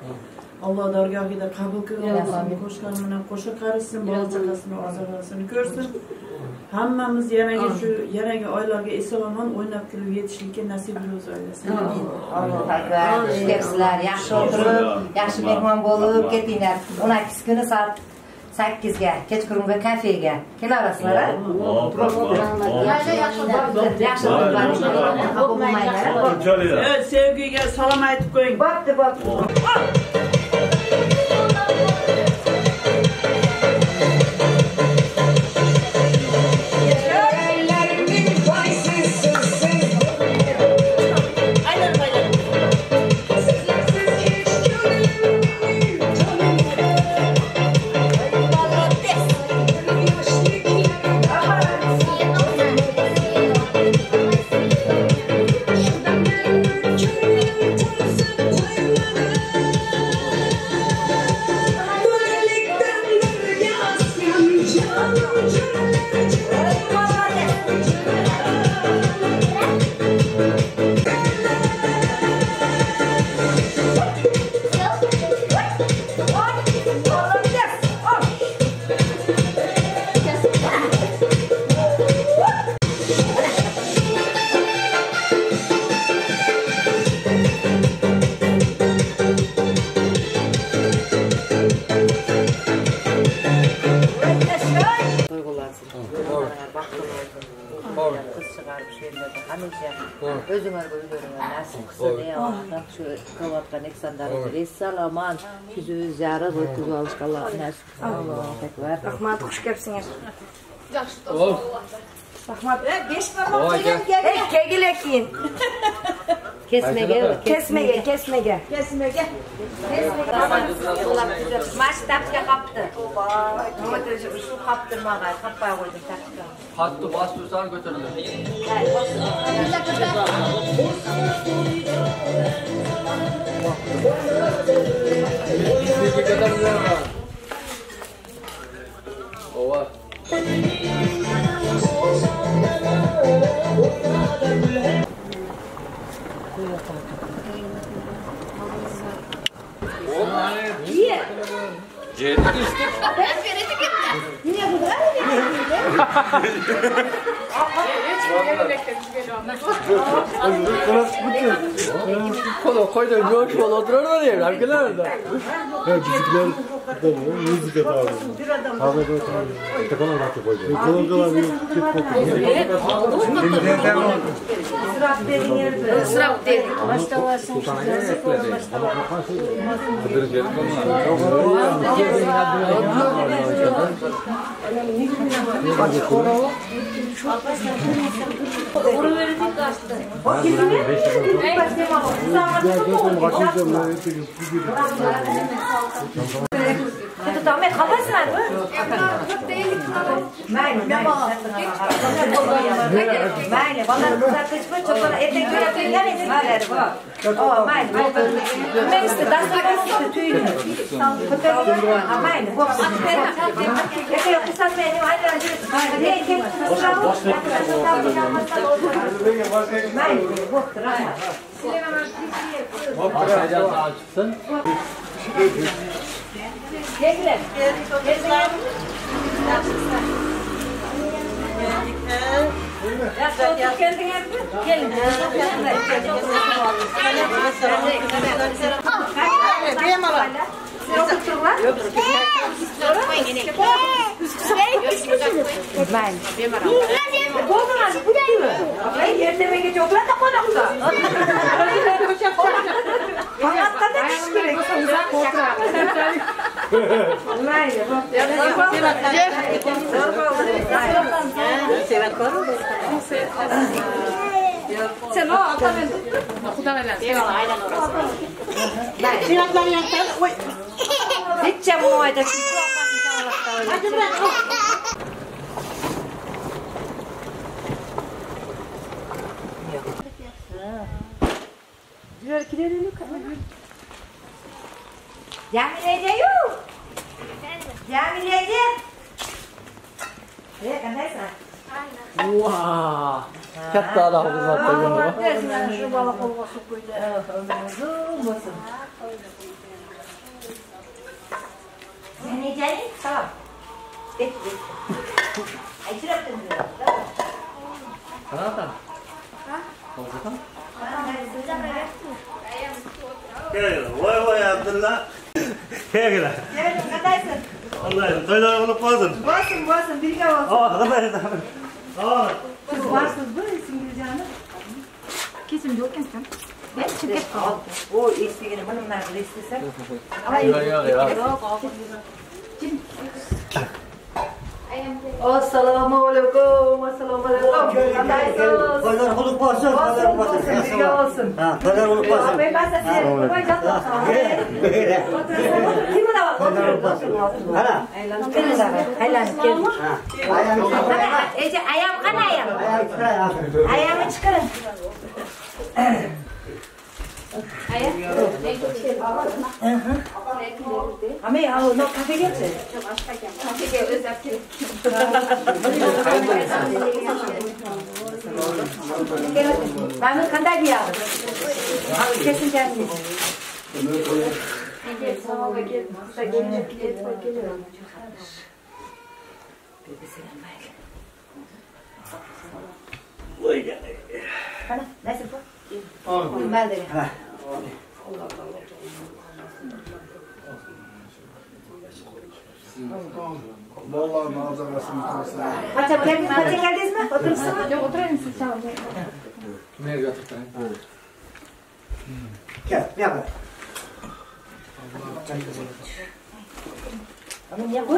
Allah dargahida kabul kılsın, koşkanına koşa karışsın, bala çakasını, azarasını görsün. Hammamiz yanagi shu yanagi oylarga eson-omon o'ynab kulib yetishlikka nasib bo'lsin oylasin. Allohu akbar. Sizlar yaxshi o'tirib, yaxshi mehmon bo'lib ketinglar. 12 kuni soat 8 ga, kechqurungi kafega kelarasizlar. Yaxshi bo'lmaylar. Sevgiga salom aytib qo'ying. Bo'pti. Özüңөр үйлөрүңөр насип кылсын. Аллах şu кылаткан эксандарыңызды эс-саламан күзүбүз жарык өткүзүп алышка Аллах насип кылсын. Аллаху акбар. Рахмат, хуш келипсиңер. Жакшы. Рахмат. 5 бармак кегиле кийин. Kesmege. Mashtapga qapti. Shu qaptirmaga qappay qo'ydim taqqa. Hatto bostursan ko'tarildi. Ova. Niye? Cennet istek. Ben vereti gitti. Niye bu kadar? Kola koyda yoş kola oturur diye. Arkadaşlar da. Ya bizimkiler müzik yapar. Kahvede oturuyor. Tekrar rakı koyacak. Kolongalar bir kit kokuyor. Israf değil. Baştalasın. Onu verecek kaçtı. O kimin? Tamam, kapasın mı? Mayli, bana kızartışma çokana etek görebilirler misin? Hayır, bu. Mayli, ben işte dastakası tüyünü. Mayli, bu. Etek kısat benim, haydi öncesi. Mayli, bu. Rahmat. Çıksın. Gelin. Gelin. Sen o atamadın. Muhtemelen. Aynen orası. Sinatlar yantan. Oy. Hiç bunu ayda. Hadi bırak. Jamilece yok. Jamilece. Ne kandaysan? Wow. Katta adam hizmet ediyor. Şu balık olması böyle. Uzun olsun. Sen yiyeceksin? Tamam. Bekle. Ay çırak döndürüyor. Kenapa? Hah? Maksudnya? Vay Abdullah. Gel. Gel, kadaysın. Allah'ım, toylar olup kalsın. Basın, birlikte olsun. Kadaysın. Siz varsınız böyle İngilizcanı. Kesin yok musun? Ben çıkıp o eskiğini bununla istesem. Assalamu alaikum. Toylar olup kalsın. Birlikte olsun. Toylar olup kalsın. Ben size koyacağım. Kim var? Hala. Ece ayağım kan ayağım. Ayağımı çıkarın. Ama ya o kafe geçti. Ben kanday bir aldım. Kesin gelsin. Nasıl bu? Bilmem de. Vallahi malzemesini kalsın. Paça geldiniz mi? Oturursunuz. Yok oturayım siz sağ olun. Nereye götürdün? Gel, gel. Ama niye bu?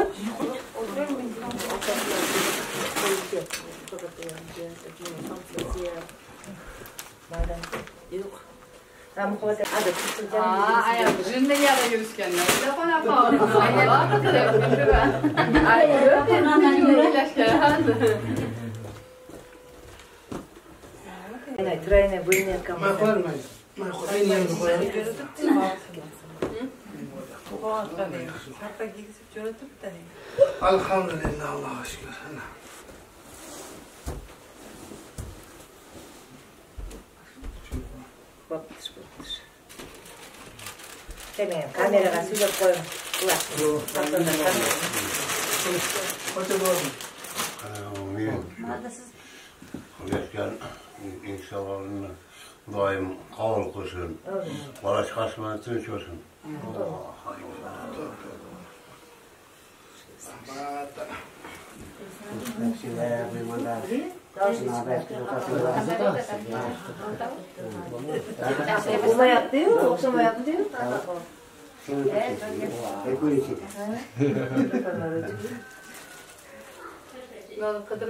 Yok. Tamam, hadi tutacağım. Ayağım, şimdi yara yürüsken. Telefon yapalım. Ayağım da telefon. Ay, trene boyuna kalmadı. Elhamdülillah Allah'a şükür. Bakmış. Hemen kameraya sürüp koyun. Geçken insanların daim kavul kuşun, balaş kaçmanı tünç olsun. Okuma yaptı yok, okuma yaptı yok.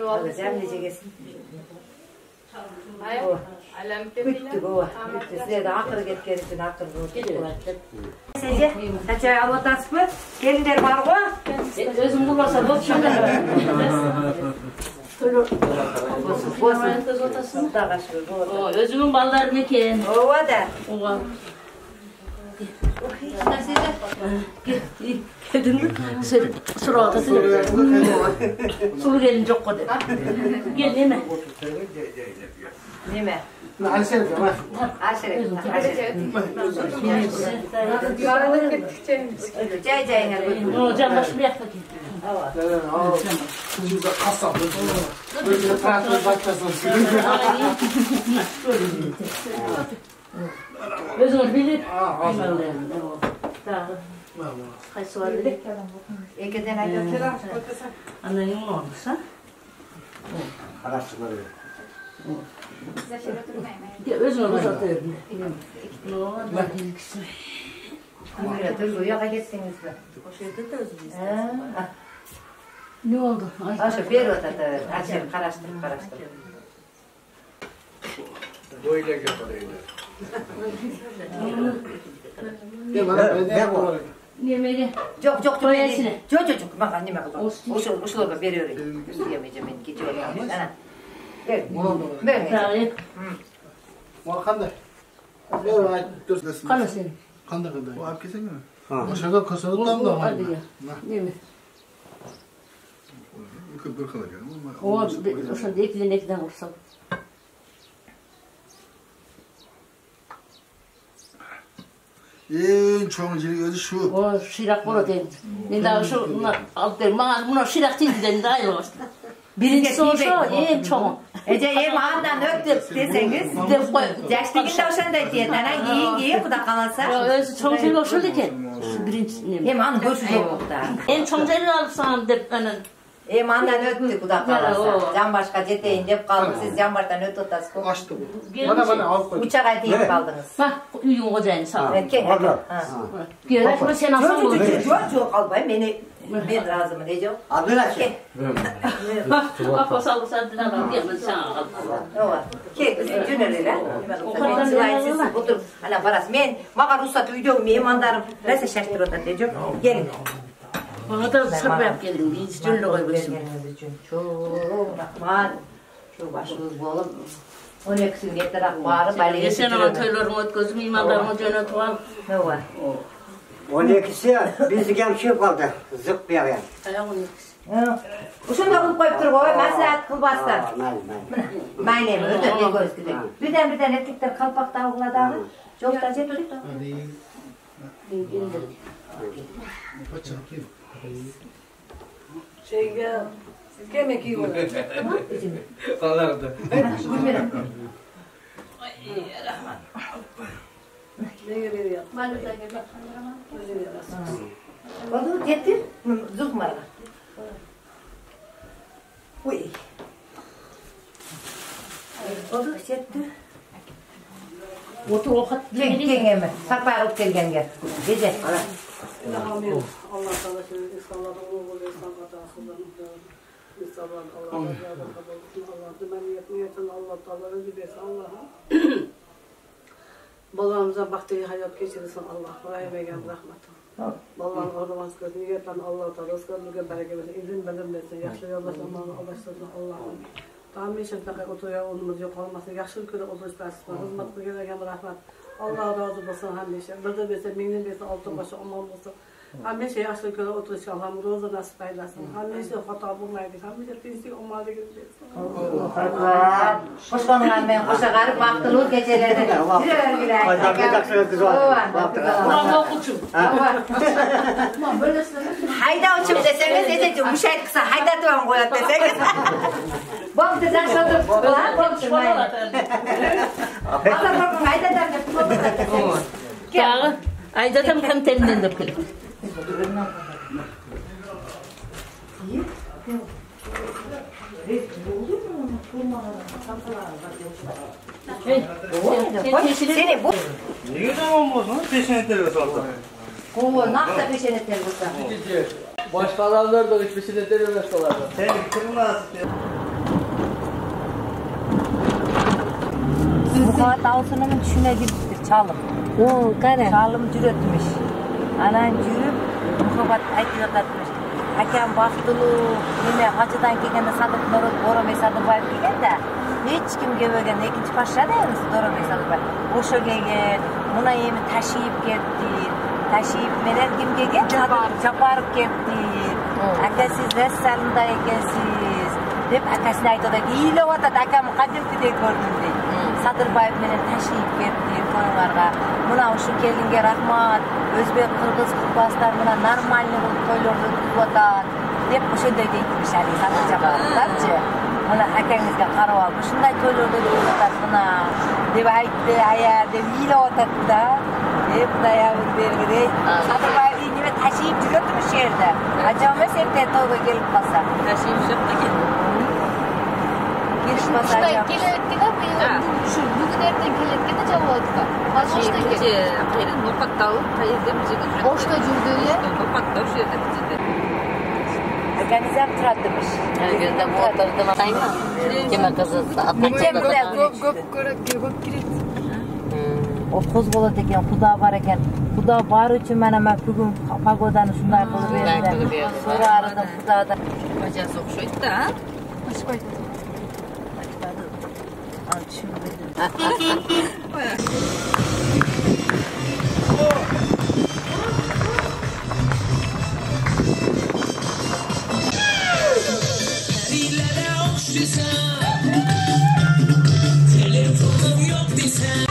Alacağım diyeceksin. Bitti bu. Bitti. Size de akır getirsin, akır bu. Sece, saçı avatas mı? Gelinler var mı? Özüm bulursa bot şimdi. Özümün ballarını ken. Ova da. Ova. Geldin mi? Sırada sulu gelin çok kadar. Gel neme? Neme? Aşere. Cay. Hocam başımı yaktı ki. Şimdi kasap. Böyle traktör başlasın. Özür bilir. Kaç var dedi? Ekeden ayaklar. Annenin ne olmuşsa? Araştırma diyor. Özür uzatıyor. Ne oldu? Dur, yoga gitsiniz mi? Ne oldu? Aşağı bir oda da açıp karıştırıp. Böyle götüreyim. Yemeğe. Çok. Koyasını. Çok. Bak anneme kaldı. Uçluğa veriyorum. Yemeyeceğim ben gidiyorum. Ana. Ver. Vakanda. Kanı senin. Kanda. Bu abi kesin mi? Aşağıda kasalıktan da var. Değil mi? Bir kalacak ama. O sen de eklen vursan. En çoğunculuk özü şu. O şirak bora değil. Ben daha şu alıp derim. Bana şirak değil dedim de ayrı olsun. Birincisi o şu en çoğun. Ece em andan öptüp deseniz. Yaşlıgında oşanda diye. Nana giyin bu da kalasa. Özü çoğunculuk oşuldu ki. Birinci. Hem anı görüşü yok da. En çoğunculuk alıpsan dep benim. Em andan öptük bu da kalasa. Can başka jeteyin dep kaldım. Siz can baştan öt otasın. Açtı bu. Bana alıp koy. Uçağa deyip kaldınız. Bak uyum kocayın sağ ol. Orada. Gel bunu sen alsan bulur. Çok kalbayım beni. Ben razımı diyeceğim. Abdülhaş. Apa sağlık saatten alalım. Gel ben sana alalım. Evet. Ki kızım cüneriyle. Ben sılayın siz otur. Hala parası. Ben mağar ruhsat uyduğum memandarım. Neyse şaştırıyorlar diyeceğim. Gelin. Bana da sırf yap gelin. Biz cünlü koymuşsun. Çok rahmat. Şu başımız bolup. 12'sin getirak bağırıp aile geçen ama toylarımı ötközüm, imanlarımı cönet var. Ne var? 12'si bizlik hem şey kaldı. Zık bir yer. Uşunda kılıp koyup dur koy, maslahat kılbaslar. Maylemi, ödür ne göz gidiyor. Birden erkekler kalpak davuladı abi. Çok da jet tuttu. Şeyge, kemek iyi olur. Kalardı. Ne geliyor ya? Onu getir, zıkmara. Uy. Onu getir. Otur okat. Kengeme, saklayıp gelgenge. Gece. Amin. Allah sana şimdi insanların onu oluyor, sanata akıllarını. İnsanlar Allah'a yardım kabul Allah dümeniyet niyetin Allah Teala özü versin Allah'a. Balamıza baktığı hayat geçirirsin Allah. Rahim eylem rahmetin. Balam orman sıkıntı niyetten Allah Teala rızklarını bereket versin. İzin verilmesin. Yaşlı yoldaşın Allah'ın Allah'ın. Tamam için takı oturuyor onumuz yok olmasın. Yaşlı ülkede oluş versin. Hizmet gereken rahmet. Allah razı olsun hemleşe. Burada versin, minin versin, altın başı olmam olsun. Hemleşe yaşlı ülkede oturuş Allah'ım roza nasip eylesin. Hemleşe hata bulmaydık. Hemleşe pislik olmadı gideceğiz. Allah. Hoşlanılan ben koşa garip baktılır gecelerde. Yürüyor güler. Kur'an'da okuçum. Hayda uçum deseniz edeceğim. Müşahit kısa hayda tuğan koyat deseniz. Bom tezden şodur. Bom tezden. Ata bakın hayda deseniz. Dağı. Ayda tam kanterinden de kılık. Seni bu. Niye de olmasın? Peşinetleri saldı. Kovu nakta peşinetleri bulsa. Başkalarlar da hiç peşinetleri başkalarlar. Sen kırmaz. Mukat Avsun'un düşüne gitmiştir çalım. Çalım cüretmiş. Anan cürüp muhabat aytıyor tatmış. Hakem baktılı, yine hacıdan kelgende sadık Doromey Sadıkbayev kelgen de hiç kim gelmegen ikinci paşa deymiz Doromey Sadıkbayev. Oşo kelgen, buna yemi taşıyıp ketdi. Taşıyıp menen kim kelgen? Çaparıp ketdi. Aka siz ressalında ekensiz. Dep akasına aytıyor da iyile otat akamı kadimkidey gördüm deydi. Sadıkbayev menen taşıyıp ketdi koyunlarga. Buna uşu kelginge rahmat. Özbek, Kırgız, Kırgızlar buna normalni kılıp toylardı tutup otat. Dep oşonday deytmiş ali Sadık Japarovlarçı. Buna akangizga qarab al. Shunday toylarda tutup otat buna. Dep aytdi, aya dep iyile otat da. Dep Xudoya bergidey. Sadıkbayev nima tashiyip juribdi shu yerda. Ajab emas erta to'yga kelib qolsa. Tashiyip juribdi ekan. Şurada gelerken de şu bugün erten gelirken de cevapta. Hoşta geldi. Kerin nopatta kayırdım bizi. Hoşta jurdu ya. Nopatta şu yerda bizi. Organizam turadmış. Yerda bu otarda atayma. Kime kızı atayma. Köp kirit. O qo'zg'oladi ekan, Xudo bar ekan. Xudo bar uchun mana men bugun pagodani shunday qilib berdi. So'rardim Xudodan. Majasi o'xshaydi-da. Qo'shib Telefonum yok desem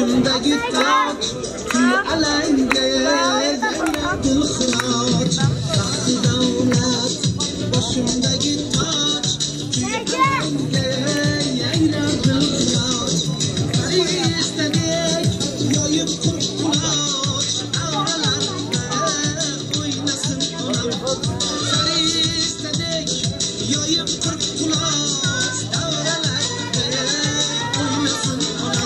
başımdaki taç, tüy alenge zeynetul kıraç. Tahtı davlat, başımdaki taç, tüy alenge zeynetul kıraç. Karı istedik, yoyup kurtulaç, avralarda oynasın onam. Karı istedik, yoyup kurtulaç, avralarda oynasın onam.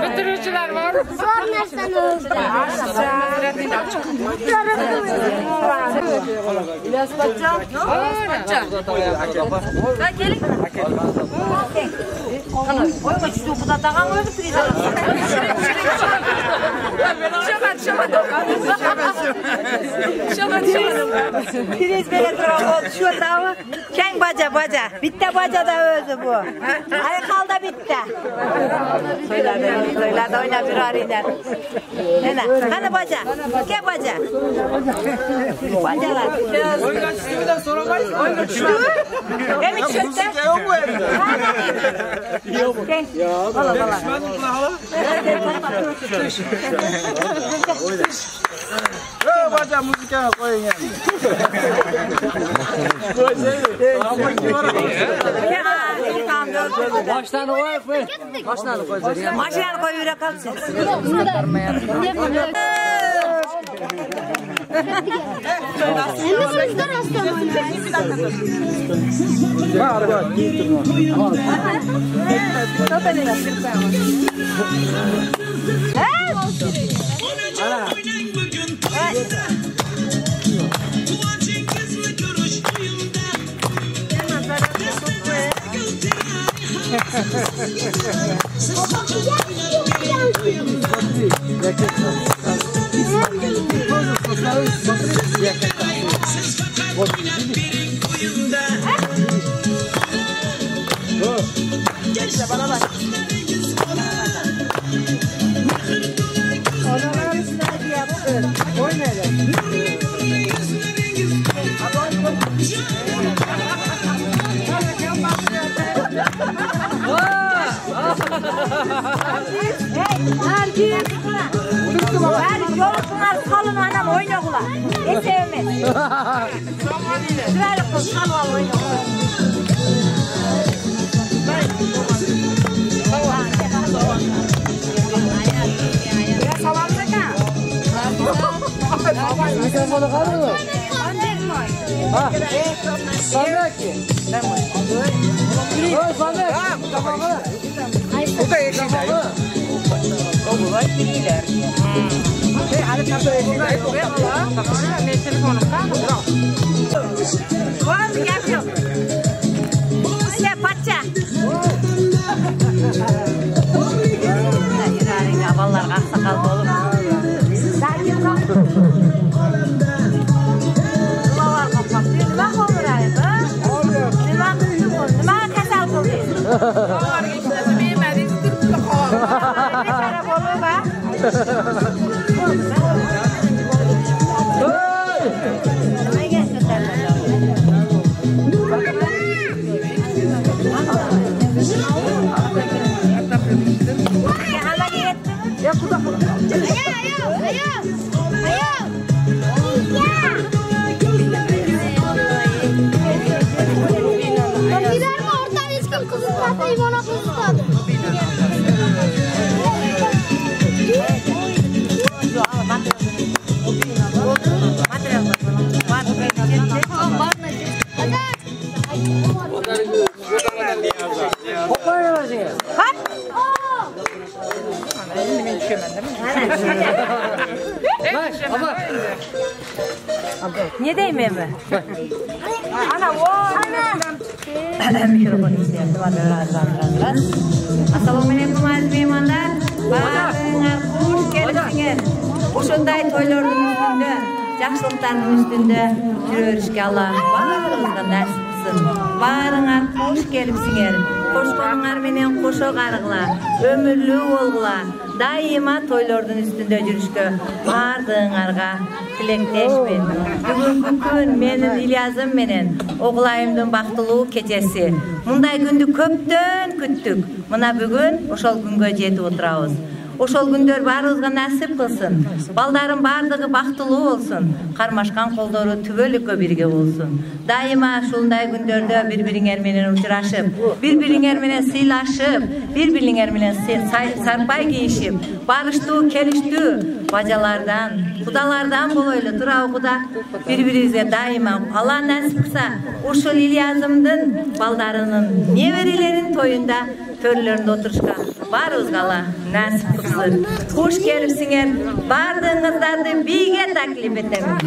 Götürücüler var. İlyas Paşa. Ben gelin. Oyma şu bu da daha mı priz alalım? Şabat. Priz böyle duralım. Şu dağı keng baca. Bitti baca da özü bu. Aykalda bitti. Söyledi oyna bir arayla. Nene, hani baca? Ke baca? Bacalar. Oyna çizimden soramayız. Oyna çizimden. Emin çökte. Yok mu? Ya Allah. Ben hala. Ya baca müzikaya koyun yani. Baştan koy. Baştan koy. Maşinanı koy yürek kalsın. Bana bak. Her yolcular salın anam oyna kula. Ne sevmez. Sürekli kız salın oyna kula. Mikrofonu kalır mı? Ha. Sandık ki. Oy sandık. Bu da yeşiller. Bu var biriler. Hadi tabii yeşiller. Ne telefonumda? Var mı yapıyor? Ya paça. Yürüyün vallahi kalsa kaldı oğlum. Sakin kal. Nima olur ayda? Nima qildi? Nima kasal qildi? Qo'rga ishlashni bermadingiz, turibdi qoldi. Bechora bo'lma. Nimaga Ne diyeyim mi? Ana o ana. Mikrofon istedim. Assalamualaikum aziz mehmonlar. Barınlar hoş geldiniz. Oşunday toylarning üstünde, yaxshiliklarning üstünde yürürüşke Allah barınızga nasip kılsın. Barınlar hoş gelipsinger. koşkonunlar menen koşo kargıla, ömürlü olgula, daima toylordun üstünde jürüşkö bardığыңarga tilekteşmin. Bugünkü gün menin İlyasım menen oğlayımdın baktılуу keçesi. Munday gündü köptön küttük. Mına bugün oşol güngө жетip oturabız. Oşol gündör barыбызга nasip kılsın. Baldarın bardığı baktılуу olsun. Karmaşkan koldoru tübölükö birge olsun. Daima şunday gündörde birbiriңер menen uçuraşıp, birbiriңер menen sıylaşıp, birbiriңер menen sarpay giyişip, barıştуу, keliştүү bacalardan, kudalardan boloylu duraw kuda birbirimize daima Allah nasip kılsa uşul İlyasımdın baldarının neverilerin toyunda törlerinde oturuşka barızgala nasip kılsın. Hoş gelipsiңер, bardığınızlardı biyge taklif etemiz.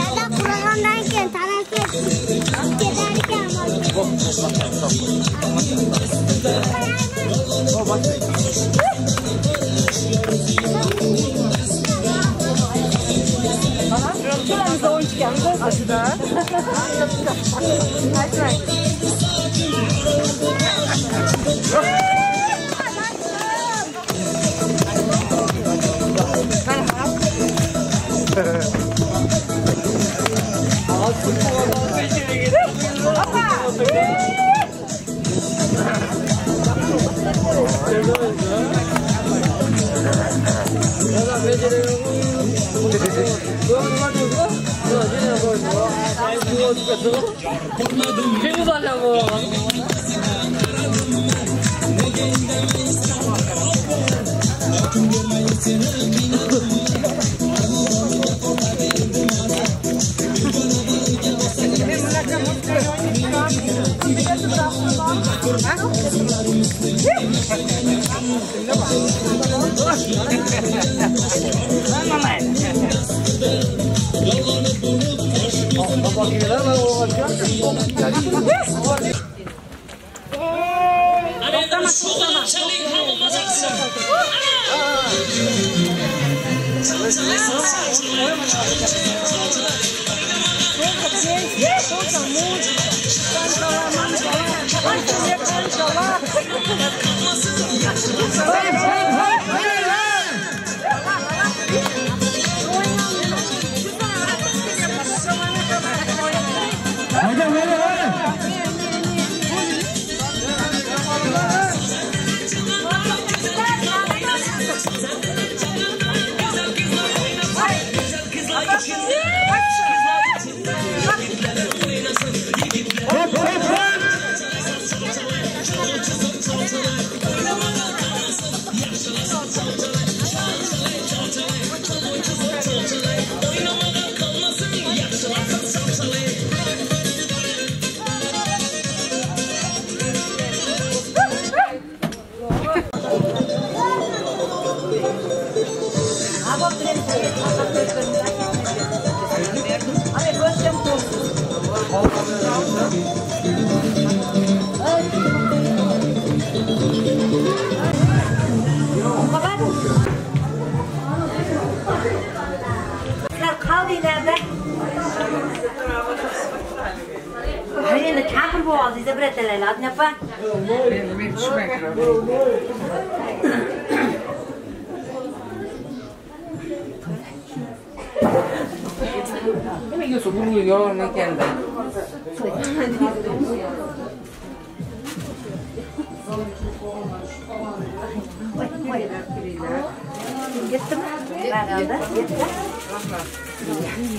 Dada kuragandayken tarafet giderken Şuramızda oyuncak yapacağız aslında.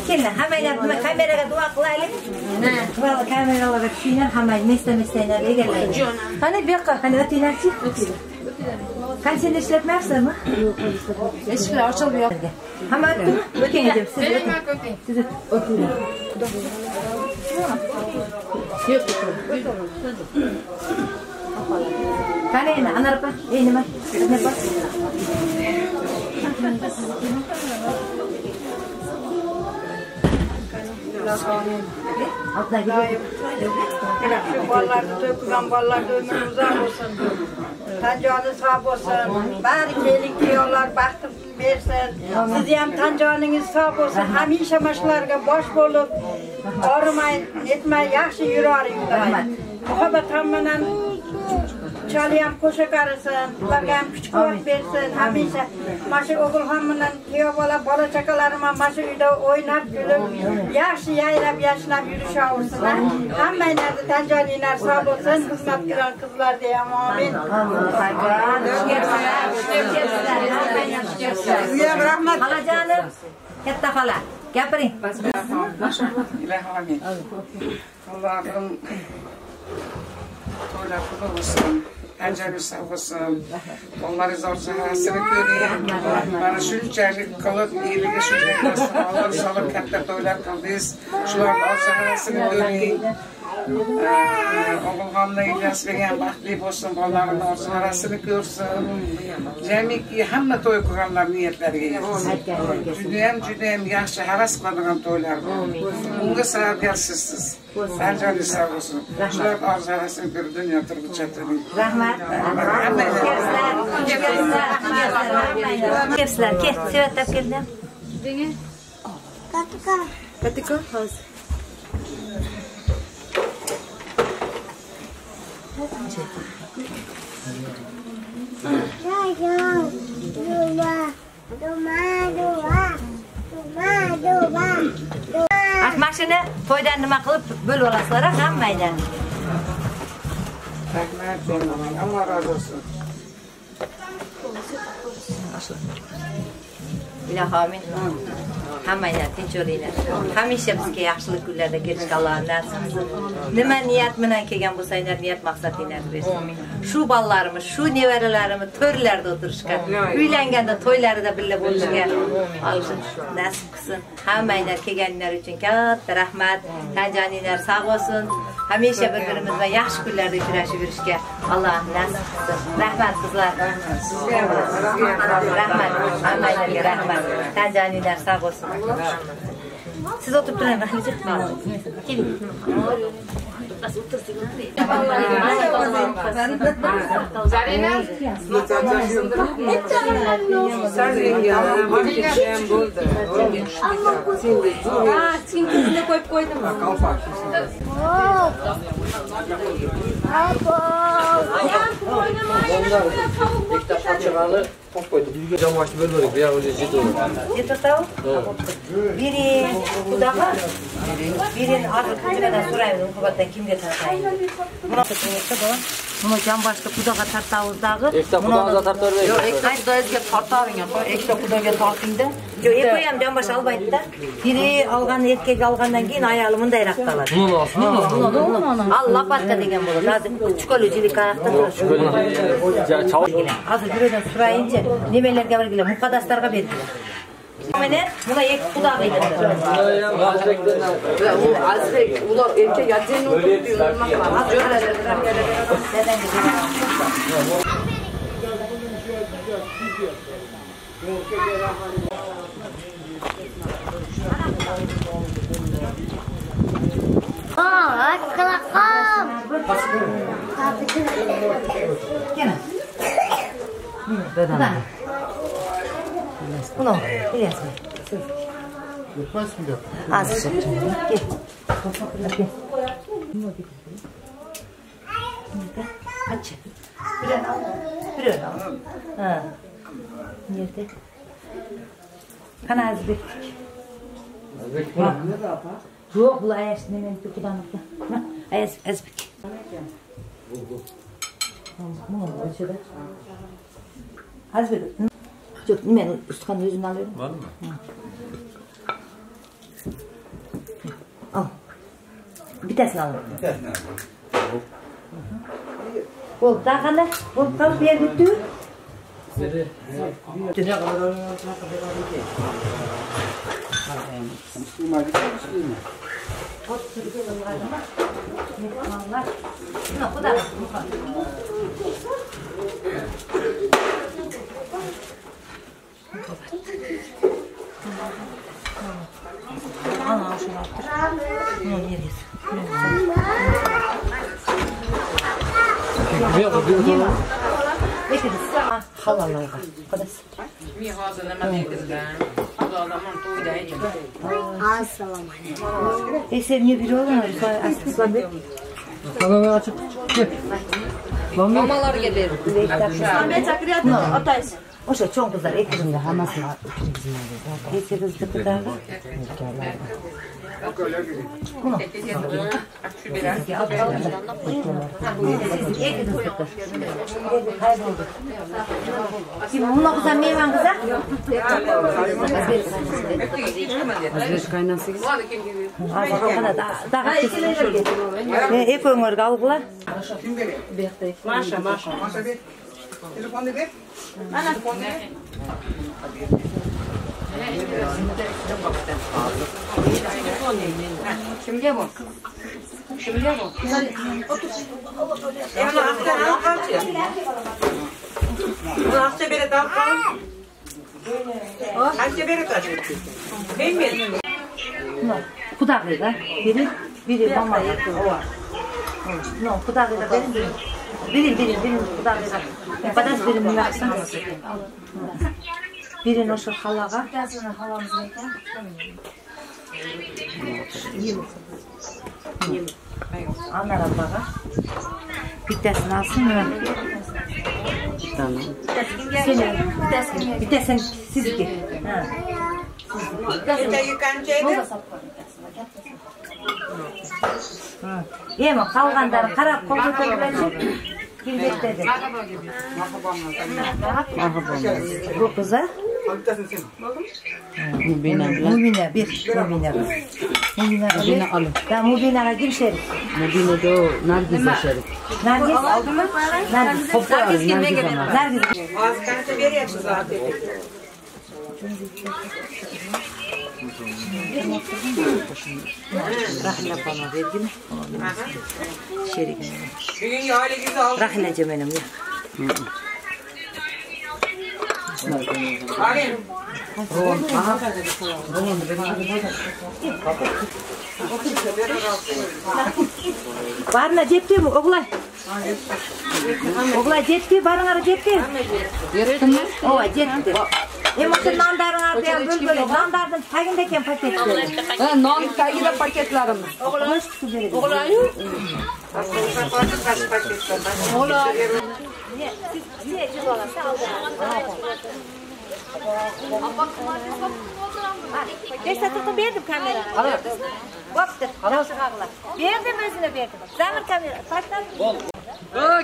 Kelin, hemen kameraga dua kılaylık. Vallahi kameralara düşünen hemen mesleğine gelin. Hani bir yakar, hani ötüler çık. Kan sen işletmezsin mi? Yok, işletmez. Eşkile açılmıyor. Hemen ötün mü? Ötün edeyim, siz ötün. Siz ötün. Yok, Kanayın anarpa, iyi mi? Ne bak? Altına gidiyor. Şu ballarda dökülen ballarda ömür uzak olsun. Tancanı sağ olsun. Bari gelin diyorlar, baktım versin. Siz hem tancanınız sağ olsun. Hamisha maşlarga boş bolup, ağrımayın, etmeyin, yaxşı yürüyün. Muhabbet hammanan çalıyam koşa karısın, ularga ham kuch quvvat bersin. Hamisha maşa o'g'il hammadan kuyov bola chaqalarim ham maşa uyda o'ynab kulib, yaxshi yayrab yashnab yurishaversinlar. Hammanglarni tanjoninglar sog' bo'lsin, xizmatkor qizlar deyam amin. Sizga rahmat. Xolajonim, katta xola, gapiring. Amin. Allah'ım to'ylar qutlug' bo'lsin. Ajoyib sog' bo'lsin. Onları zor sahasini ko'ring. Mana shunchalik qilib eliga shunday qilib solib katta to'ylar qildingiz. Shularni sahasini ko'ring. O'g'ilxonni egasiga baxtli bo'lsin, bolalarini orzularasini ko'rsin. Jamiki hamma to'y qilganlar niyatlariga yetsin. Judayam yaxshi havas qiladigan to'ylar. Unga sababgarsiz. Tanjoni sog' bo'lsin. Shular orzularasini ko'rib dunyo turg'icha turing. Rahmat. Kepsizlar, kel, sevatlab keldim. Denge. Katika, hozir. Mashina to'ydan nima qilib bo'lib olasizlar hammanglar. Rahmat, Allah razı olsun. Ilohi amin. Hammanglar tinch bo'linglar. Hamisha bizga yaxshilik kunlarda kelishga Alloh nasib qilsin. Nima niyat bilan kelgan bo'lsanglar, niyat maqsadinglarni bersin. Shu bolalarimiz, shu nevaralarimiz to'rlarda o'tirishga, uylanganda to'ylarida birga bo'lishga nasib qilsin. Hammanglar kelganinglar uchun katta rahmat. Tanjoninglar sog' bo'lsin. Hamisha bir-birimiz bilan yaxshi kunlarda uchrashib yurishga Alloh nasib qilsin. Rahmat qizlar. Rahmat. Hammanglarga rahmat. Tanjoninglar sog' bo'lsin. Siz o'tirib turing, rahmat. Keling. Jamoatchi bo'lmaydi, bu yerga yetadi. Yetadi. Biri xudoga, biri hozirdan so'raymiz, muhabbatdan kimga tartaymiz. Buni jamboshga xudoga tartamizdagi. Ikkita xudoga tartadi. Yo'q, ikkita xudogga tartaving, ikkita xudoga tortingda. Yo'q, ikki ham jambosh olmaydi-da. Biri olgan erkak olgandan keyin ayoli mundayroq qiladi. Al lapatka degan bo'ladi. Hozir chukolojilik qayoqda turadi? Hozir birodan so'rayinchi, nimalarga bergilar? Muqaddaslarga bergilar. Mana buna ikki xudo edi. U azbek, ular erkak yatini o'tirib nima qiladi? Bunu, biliyorsun. Az şey. Gel. Aç. Biraz al. Ha. Nerede? Kana azbek. Azbek bu. Yok, bu ayas nemen tutudanlıkta. Ayas azbek. Bu açıda. Azbek. Yok, ben üstünden yüzünü alıyorum. Var mı? Al. Bir tanesini alalım. Bir tanesini alalım. Bol, daha kadar. Bol kalıp yer bitti. Nerede? Ana şunu attır. Bunu yeriz. Yema. Bekiriz. Halalarga. Kadar. Mi hazırlama bekizden. Bu da adamın tuğdaydı. Assalamu alaikum. Sen niye biri olan? Aslan bir. Kanalı açık. Mamalar gelir. Ben çakırıyordum. Atayız. O şey çok güzel. Ekrimde hamasına. Ese kızdı kadar. Bunu. Şimdi bunu kızan meyven kızak. Azbeş kaynası. Azbeş kaynası. Daha kesin. Hep ömür kalkılar. Maşa. Maşa bir. Telefonu ver. Ana telefonu ver. Şimdi bu. Şimdi bu. Otur. Bunu aktaralım kalçaya. Bunu akça bere dal kal. Akça bere kaç. Benim. Kudaklıda biri mama yapıyor. No, kudaklıda biri kudaklıda. Padas biri yapsın. Biri noşur halaga. Anlara bağa. Bitesini alsın mı? Tamam. Bitesin sizgi. Yeme kalganları karab kokuturlar. Gilbektedir. Bu kıza? Mubine bir. Mubine alın. Ben Mubine'ye girişerim. Mubine de o Nargiz'e şerik. Nargiz aldın mı? Nargiz. Nargiz girmeye geliyor. Nargiz. Az kanca veriyorsun zaten. Rahla bana verdi mi? Şerik. Bugün aile gibi aldım. Rahla cemenim ya. Alayım. Barına cepti mi oğlay? Oğlay cepti, barına cepti. Ova cepti. Emosun nandarın ardayan bölgeli. Nandardın tagindeken paketleri. Non tagida paketlerimiz. Oğlay şu verelim. Oğlay. Oğlay. Niye cüz olası aldı? Deste tutu verdim kameraya. Baktır. Verdim özüne verdim. Zamir kamera. Taştan.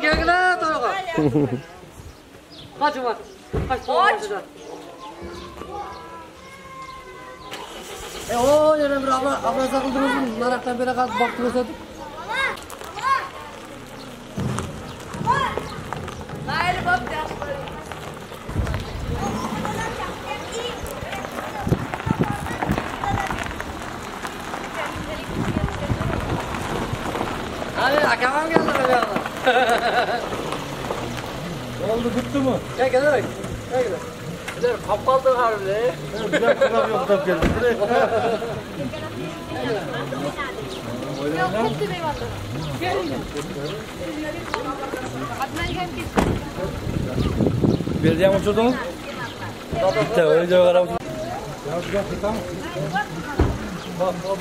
Gelgile toyga. Kaç var? Kaç. O yere bir abla sakıldırırsın. Naraktan beri kalkıp baktırırsa. Hayır bak ya. Hadi akamam geldi böyle ama. Oldu bitti mi? Gel gel. Gel. Kapaldı harbi. Güzel kuram yok da geldi. Yok gitti benim adım. Adnan hem gitti. Belediye mi uçurdunuz? Bitti öyle de var. Ya bir dakika tamam. Bak bak.